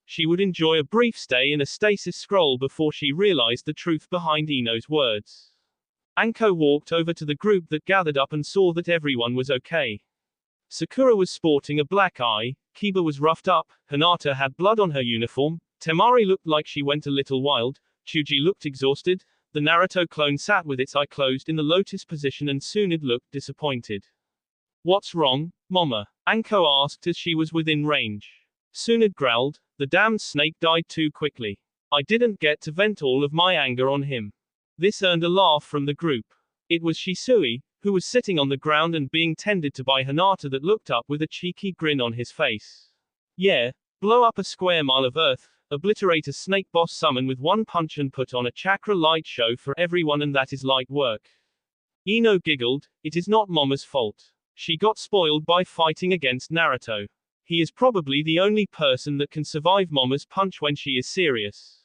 She would enjoy a brief stay in a stasis scroll before she realized the truth behind Ino's words. Anko walked over to the group that gathered up and saw that everyone was okay. Sakura was sporting a black eye, Kiba was roughed up, Hinata had blood on her uniform, Temari looked like she went a little wild, Chuji looked exhausted, the Naruto clone sat with its eye closed in the lotus position and Tsunade looked disappointed. What's wrong, Mama? Anko asked as she was within range. Tsunade growled, the damned snake died too quickly. I didn't get to vent all of my anger on him. This earned a laugh from the group. It was Shisui, who was sitting on the ground and being tended to by Hinata that looked up with a cheeky grin on his face. Yeah, blow up a square mile of earth, obliterate a snake boss summon with one punch and put on a chakra light show for everyone and that is light work. Ino giggled, it is not Momo's fault. She got spoiled by fighting against Naruto. He is probably the only person that can survive Momo's punch when she is serious.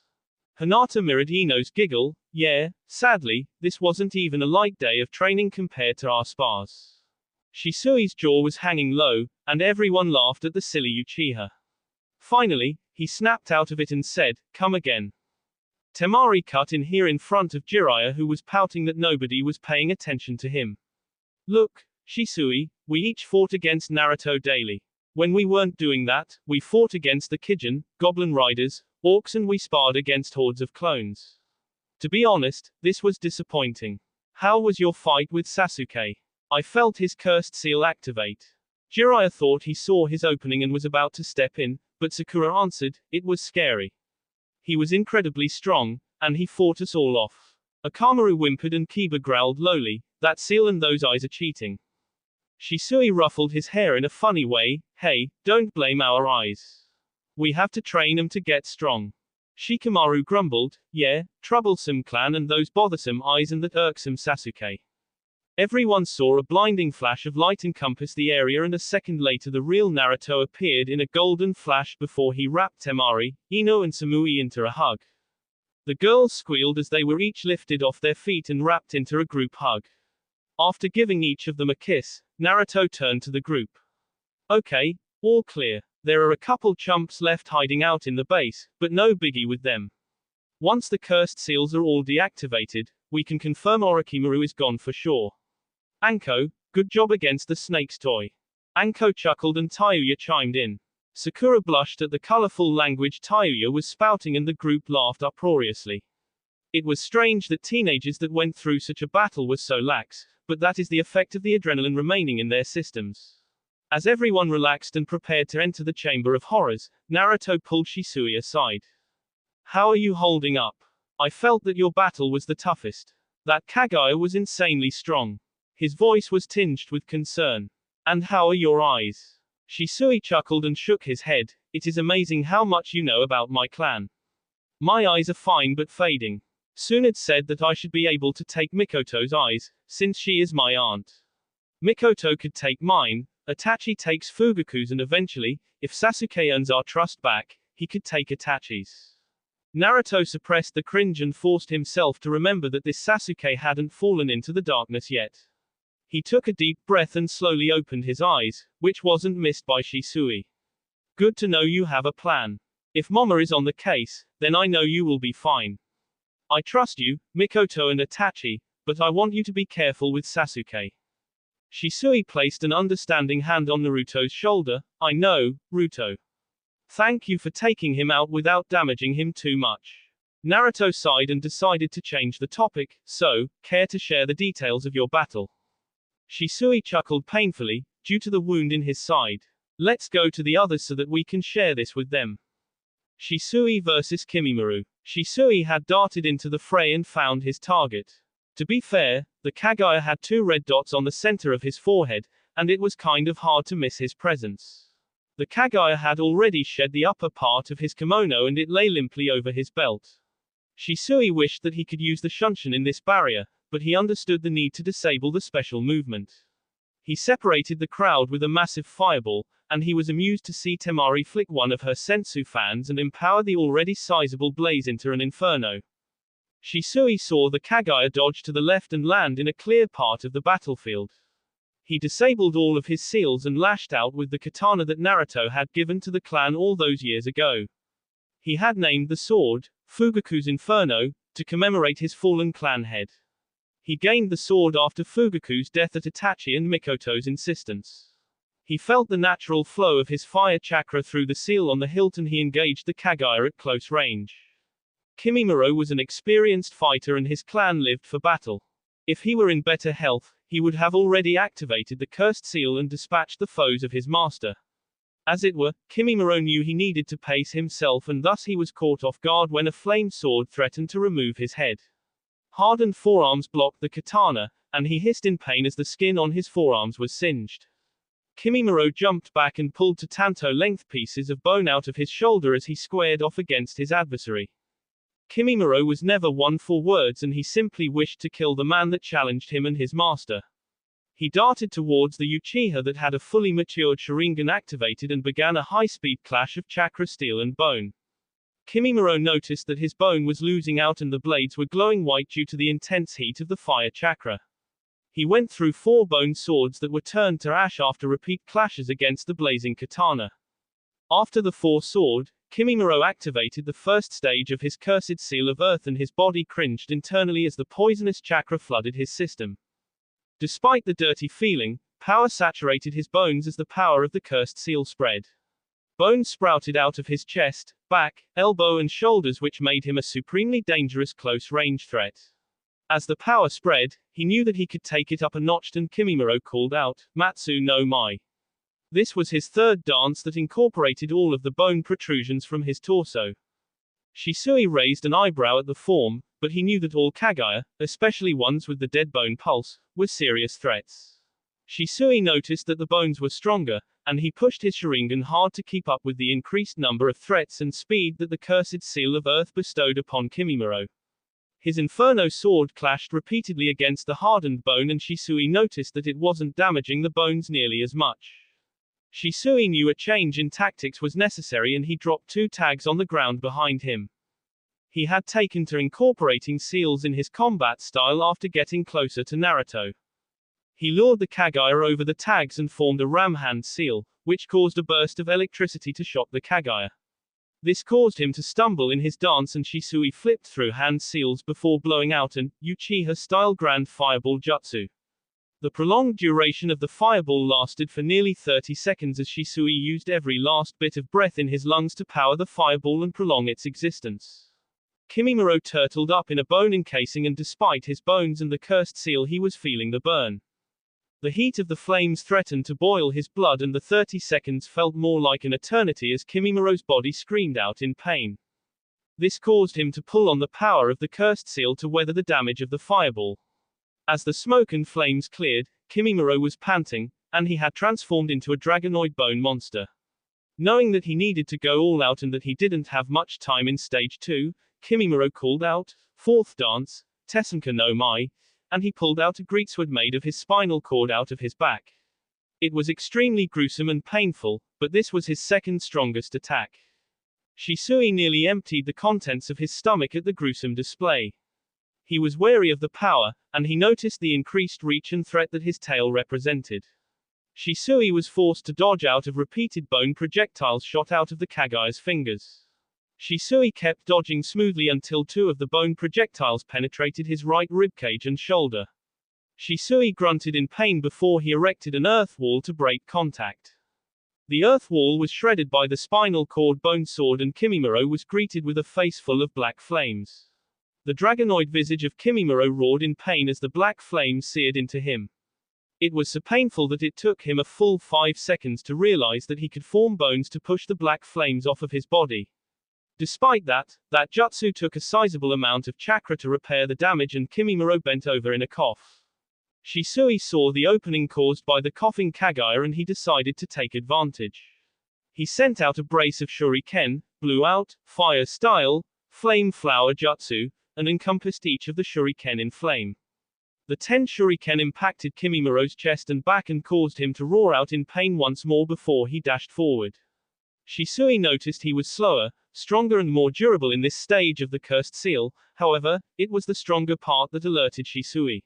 Hinata mirrored Ino's giggle, yeah, sadly, this wasn't even a light day of training compared to our spars. Shisui's jaw was hanging low, and everyone laughed at the silly Uchiha. Finally, he snapped out of it and said, come again. Temari cut in here in front of Jiraiya, who was pouting that nobody was paying attention to him. Look, Shisui, we each fought against Naruto daily. When we weren't doing that, we fought against the Kijin, Goblin Riders, Orcs, and we sparred against hordes of clones. To be honest, this was disappointing. How was your fight with Sasuke? I felt his cursed seal activate. Jiraiya thought he saw his opening and was about to step in, but Sakura answered, it was scary. He was incredibly strong, and he fought us all off. Akamaru whimpered and Kiba growled lowly, that seal and those eyes are cheating. Shisui ruffled his hair in a funny way, hey, don't blame our eyes. We have to train them to get strong. Shikamaru grumbled, yeah, troublesome clan and those bothersome eyes and that irksome Sasuke. Everyone saw a blinding flash of light encompass the area, and a second later the real Naruto appeared in a golden flash before he wrapped Temari, Ino and Samui into a hug. The girls squealed as they were each lifted off their feet and wrapped into a group hug. After giving each of them a kiss, Naruto turned to the group. Okay, all clear. There are a couple chumps left hiding out in the base, but no biggie with them. Once the cursed seals are all deactivated, we can confirm Orochimaru is gone for sure. Anko, good job against the snake's toy. Anko chuckled and Tayuya chimed in. Sakura blushed at the colorful language Tayuya was spouting and the group laughed uproariously. It was strange that teenagers that went through such a battle were so lax, but that is the effect of the adrenaline remaining in their systems. As everyone relaxed and prepared to enter the Chamber of Horrors, Naruto pulled Shisui aside. How are you holding up? I felt that your battle was the toughest. That Kagaya was insanely strong. His voice was tinged with concern. And how are your eyes? Shisui chuckled and shook his head, it is amazing how much you know about my clan. My eyes are fine but fading. Tsunade said that I should be able to take Mikoto's eyes, since she is my aunt. Mikoto could take mine, Itachi takes Fugaku's, and eventually, if Sasuke earns our trust back, he could take Itachi's. Naruto suppressed the cringe and forced himself to remember that this Sasuke hadn't fallen into the darkness yet. He took a deep breath and slowly opened his eyes, which wasn't missed by Shisui. Good to know you have a plan. If Momo is on the case, then I know you will be fine. I trust you, Mikoto and Itachi, but I want you to be careful with Sasuke. Shisui placed an understanding hand on Naruto's shoulder. I know, Ruto. Thank you for taking him out without damaging him too much. Naruto sighed and decided to change the topic, so, care to share the details of your battle? Shisui chuckled painfully, due to the wound in his side. Let's go to the others so that we can share this with them. Shisui versus Kimimaro. Shisui had darted into the fray and found his target. To be fair, the Kagaya had 2 red dots on the center of his forehead, and it was kind of hard to miss his presence. The Kagaya had already shed the upper part of his kimono and it lay limply over his belt. Shisui wished that he could use the shunshin in this barrier, but he understood the need to disable the special movement. He separated the crowd with a massive fireball, and he was amused to see Temari flick one of her sensu fans and empower the already sizable blaze into an inferno. Shisui saw the Kagaya dodge to the left and land in a clear part of the battlefield. He disabled all of his seals and lashed out with the katana that Naruto had given to the clan all those years ago. He had named the sword, Fugaku's Inferno, to commemorate his fallen clan head. He gained the sword after Fugaku's death at Itachi and Mikoto's insistence. He felt the natural flow of his fire chakra through the seal on the hilt and he engaged the Kagaya at close range. Kimimaro was an experienced fighter and his clan lived for battle. If he were in better health, he would have already activated the cursed seal and dispatched the foes of his master. As it were, Kimimaro knew he needed to pace himself and thus he was caught off guard when a flame sword threatened to remove his head. Hardened forearms blocked the katana, and he hissed in pain as the skin on his forearms was singed. Kimimaro jumped back and pulled to tanto-length pieces of bone out of his shoulder as he squared off against his adversary. Kimimaro was never one for words and he simply wished to kill the man that challenged him and his master. He darted towards the Uchiha that had a fully matured Sharingan activated and began a high-speed clash of chakra steel and bone. Kimimaro noticed that his bone was losing out and the blades were glowing white due to the intense heat of the fire chakra. He went through 4 bone swords that were turned to ash after repeat clashes against the blazing katana. After the 4th sword, Kimimaro activated the first stage of his cursed seal of earth and his body cringed internally as the poisonous chakra flooded his system. Despite the dirty feeling, power saturated his bones as the power of the cursed seal spread. Bones sprouted out of his chest, back, elbow and shoulders which made him a supremely dangerous close-range threat. As the power spread, he knew that he could take it up a notch and Kimimaro called out, "Matsu no Mai." This was his 3rd dance that incorporated all of the bone protrusions from his torso. Shisui raised an eyebrow at the form, but he knew that all Kagaya, especially ones with the dead bone pulse, were serious threats. Shisui noticed that the bones were stronger, and he pushed his Sharingan hard to keep up with the increased number of threats and speed that the cursed seal of earth bestowed upon Kimimaro. His Inferno sword clashed repeatedly against the hardened bone and Shisui noticed that it wasn't damaging the bones nearly as much. Shisui knew a change in tactics was necessary and he dropped 2 tags on the ground behind him. He had taken to incorporating seals in his combat style after getting closer to Naruto. He lured the Kagaya over the tags and formed a ram hand seal, which caused a burst of electricity to shock the Kagaya. This caused him to stumble in his dance and Shisui flipped through hand seals before blowing out an Uchiha-style Grand Fireball Jutsu. The prolonged duration of the fireball lasted for nearly 30 seconds as Shisui used every last bit of breath in his lungs to power the fireball and prolong its existence. Kimimaro turtled up in a bone encasing and despite his bones and the cursed seal he was feeling the burn. The heat of the flames threatened to boil his blood and the 30 seconds felt more like an eternity as Kimimaro's body screamed out in pain. This caused him to pull on the power of the cursed seal to weather the damage of the fireball. As the smoke and flames cleared, Kimimaro was panting, and he had transformed into a dragonoid bone monster. Knowing that he needed to go all out and that he didn't have much time in stage 2, Kimimaro called out, "4th dance, Tessenka no Mai," and he pulled out a greatsword made of his spinal cord out of his back. It was extremely gruesome and painful, but this was his 2nd strongest attack. Shisui nearly emptied the contents of his stomach at the gruesome display. He was wary of the power, and he noticed the increased reach and threat that his tail represented. Shisui was forced to dodge out of repeated bone projectiles shot out of the Kagaya's fingers. Shisui kept dodging smoothly until 2 of the bone projectiles penetrated his right ribcage and shoulder. Shisui grunted in pain before he erected an earth wall to break contact. The earth wall was shredded by the spinal cord bone sword and Kimimaro was greeted with a face full of black flames. The dragonoid visage of Kimimaro roared in pain as the black flames seared into him. It was so painful that it took him a full 5 seconds to realize that he could form bones to push the black flames off of his body. Despite that jutsu took a sizable amount of chakra to repair the damage and Kimimaro bent over in a cough. Shisui saw the opening caused by the coughing Kagaya and he decided to take advantage. He sent out a brace of shuriken, blew out, fire style, flame flower jutsu, and encompassed each of the shuriken in flame. The 10 shuriken impacted Kimimaro's chest and back and caused him to roar out in pain once more before he dashed forward. Shisui noticed he was slower, stronger and more durable in this stage of the cursed seal, however, it was the stronger part that alerted Shisui.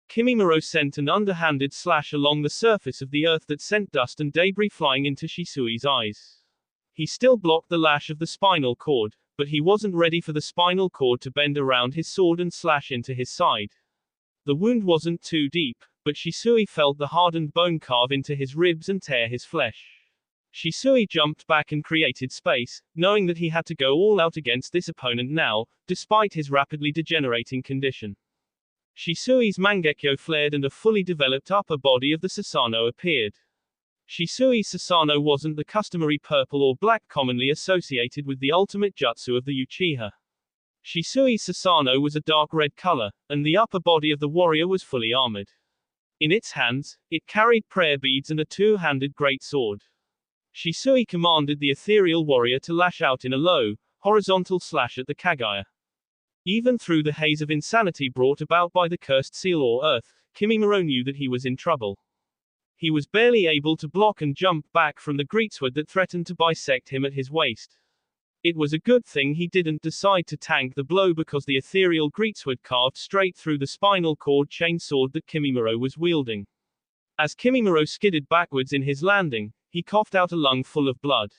Kimimaro sent an underhanded slash along the surface of the earth that sent dust and debris flying into Shisui's eyes. He still blocked the lash of the spinal cord, but he wasn't ready for the spinal cord to bend around his sword and slash into his side. The wound wasn't too deep, but Shisui felt the hardened bone carve into his ribs and tear his flesh. Shisui jumped back and created space, knowing that he had to go all out against this opponent now, despite his rapidly degenerating condition. Shisui's Mangekyo flared and a fully developed upper body of the Susanoo appeared. Shisui's Susanoo wasn't the customary purple or black commonly associated with the ultimate jutsu of the Uchiha. Shisui's Susanoo was a dark red color, and the upper body of the warrior was fully armored. In its hands, it carried prayer beads and a two-handed great sword. Shisui commanded the ethereal warrior to lash out in a low, horizontal slash at the Kagaya. Even through the haze of insanity brought about by the cursed seal or earth, Kimimaro knew that he was in trouble. He was barely able to block and jump back from the greatsword that threatened to bisect him at his waist. It was a good thing he didn't decide to tank the blow, because the ethereal greatsword carved straight through the spinal cord chainsword that Kimimaro was wielding. As Kimimaro skidded backwards in his landing, he coughed out a lung full of blood.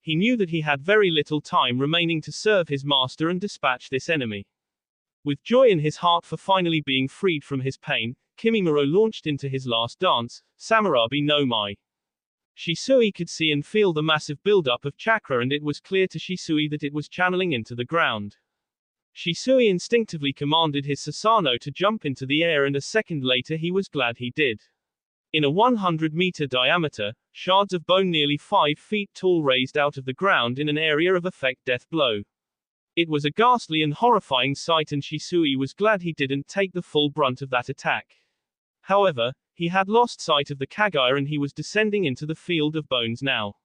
He knew that he had very little time remaining to serve his master and dispatch this enemy. With joy in his heart for finally being freed from his pain, Kimimaro launched into his last dance, Samurabi no Mai. Shisui could see and feel the massive buildup of chakra, and it was clear to Shisui that it was channeling into the ground. Shisui instinctively commanded his Susanoo to jump into the air, and a second later he was glad he did. In a 100-meter diameter, shards of bone nearly 5 feet tall raised out of the ground in an area of effect death blow. It was a ghastly and horrifying sight, and Shisui was glad he didn't take the full brunt of that attack. However, he had lost sight of the Kagaya and he was descending into the field of bones now.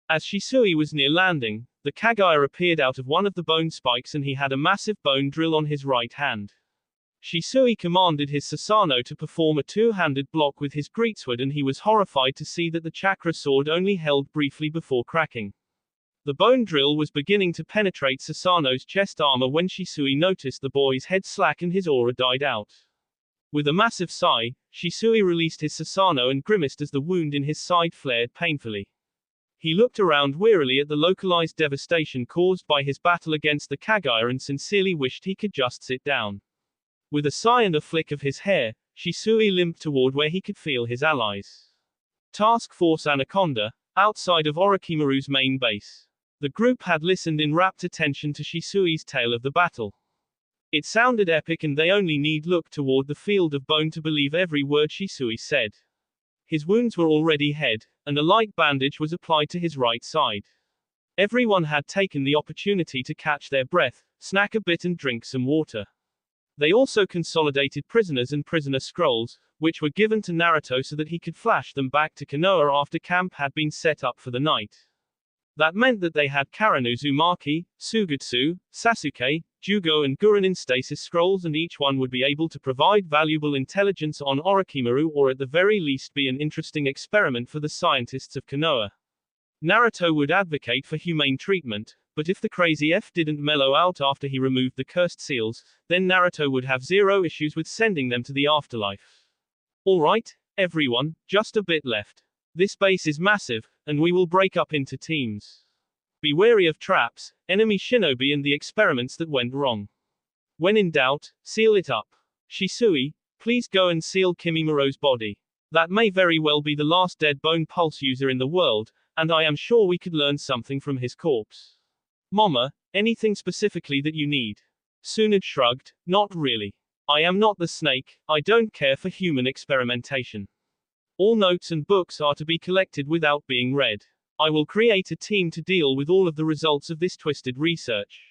As Shisui was near landing, the Kagaya appeared out of one of the bone spikes and he had a massive bone drill on his right hand. Shisui commanded his Susanoo to perform a two-handed block with his greatsword, and he was horrified to see that the chakra sword only held briefly before cracking. The bone drill was beginning to penetrate Susanoo's chest armor when Shisui noticed the boy's head slack and his aura died out. With a massive sigh, Shisui released his Susanoo and grimaced as the wound in his side flared painfully. He looked around wearily at the localized devastation caused by his battle against the Kagaya and sincerely wished he could just sit down. With a sigh and a flick of his hair, Shisui limped toward where he could feel his allies. Task Force Anaconda, outside of Orochimaru's main base. The group had listened in rapt attention to Shisui's tale of the battle. It sounded epic, and they only need look toward the field of bone to believe every word Shisui said. His wounds were already healed, and a light bandage was applied to his right side. Everyone had taken the opportunity to catch their breath, snack a bit and drink some water. They also consolidated prisoners and prisoner scrolls, which were given to Naruto so that he could flash them back to Konoha after camp had been set up for the night. That meant that they had Karin Uzumaki, Sugetsu, Sasuke, Jugo and Guren in stasis scrolls, and each one would be able to provide valuable intelligence on Orochimaru, or at the very least be an interesting experiment for the scientists of Konoha. Naruto would advocate for humane treatment, but if the crazy F didn't mellow out after he removed the cursed seals, then Naruto would have zero issues with sending them to the afterlife. Alright, everyone, just a bit left. This base is massive, and we will break up into teams. Be wary of traps, enemy shinobi and the experiments that went wrong. When in doubt, seal it up. Shisui, please go and seal Kimimaro's body. That may very well be the last dead bone pulse user in the world, and I am sure we could learn something from his corpse. Mama, anything specifically that you need? Tsunade shrugged, not really. I am not the snake, I don't care for human experimentation. All notes and books are to be collected without being read. I will create a team to deal with all of the results of this twisted research.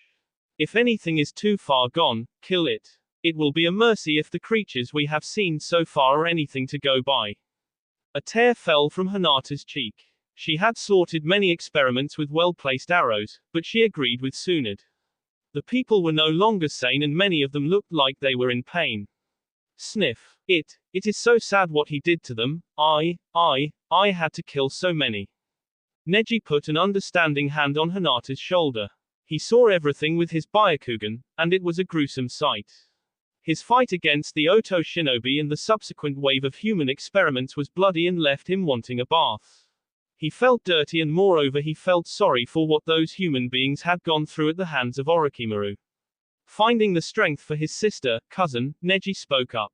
If anything is too far gone, kill it. It will be a mercy if the creatures we have seen so far are anything to go by. A tear fell from Hinata's cheek. She had slaughtered many experiments with well-placed arrows, but she agreed with Tsunade. The people were no longer sane and many of them looked like they were in pain. Sniff. It is so sad what he did to them. I had to kill so many. Neji put an understanding hand on Hinata's shoulder. He saw everything with his Byakugan, and it was a gruesome sight. His fight against the Oto shinobi and the subsequent wave of human experiments was bloody and left him wanting a bath. He felt dirty, and moreover he felt sorry for what those human beings had gone through at the hands of Orochimaru. Finding the strength for his cousin, Neji spoke up.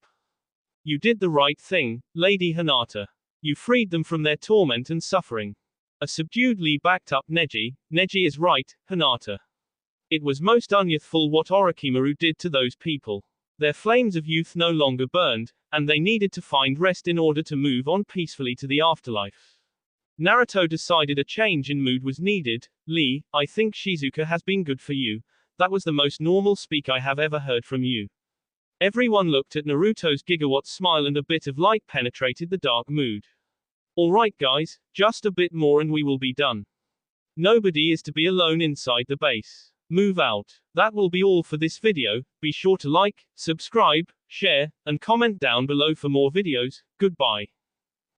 You did the right thing, Lady Hinata. You freed them from their torment and suffering. A subdued Lee backed up Neji. Neji is right, Hinata. It was most unyouthful what Orochimaru did to those people. Their flames of youth no longer burned, and they needed to find rest in order to move on peacefully to the afterlife. Naruto decided a change in mood was needed. Lee, I think Shizuka has been good for you. That was the most normal speak I have ever heard from you. Everyone looked at Naruto's gigawatt smile and a bit of light penetrated the dark mood. Alright guys, just a bit more and we will be done. Nobody is to be alone inside the base. Move out. That will be all for this video. Be sure to like, subscribe, share, and comment down below for more videos. Goodbye.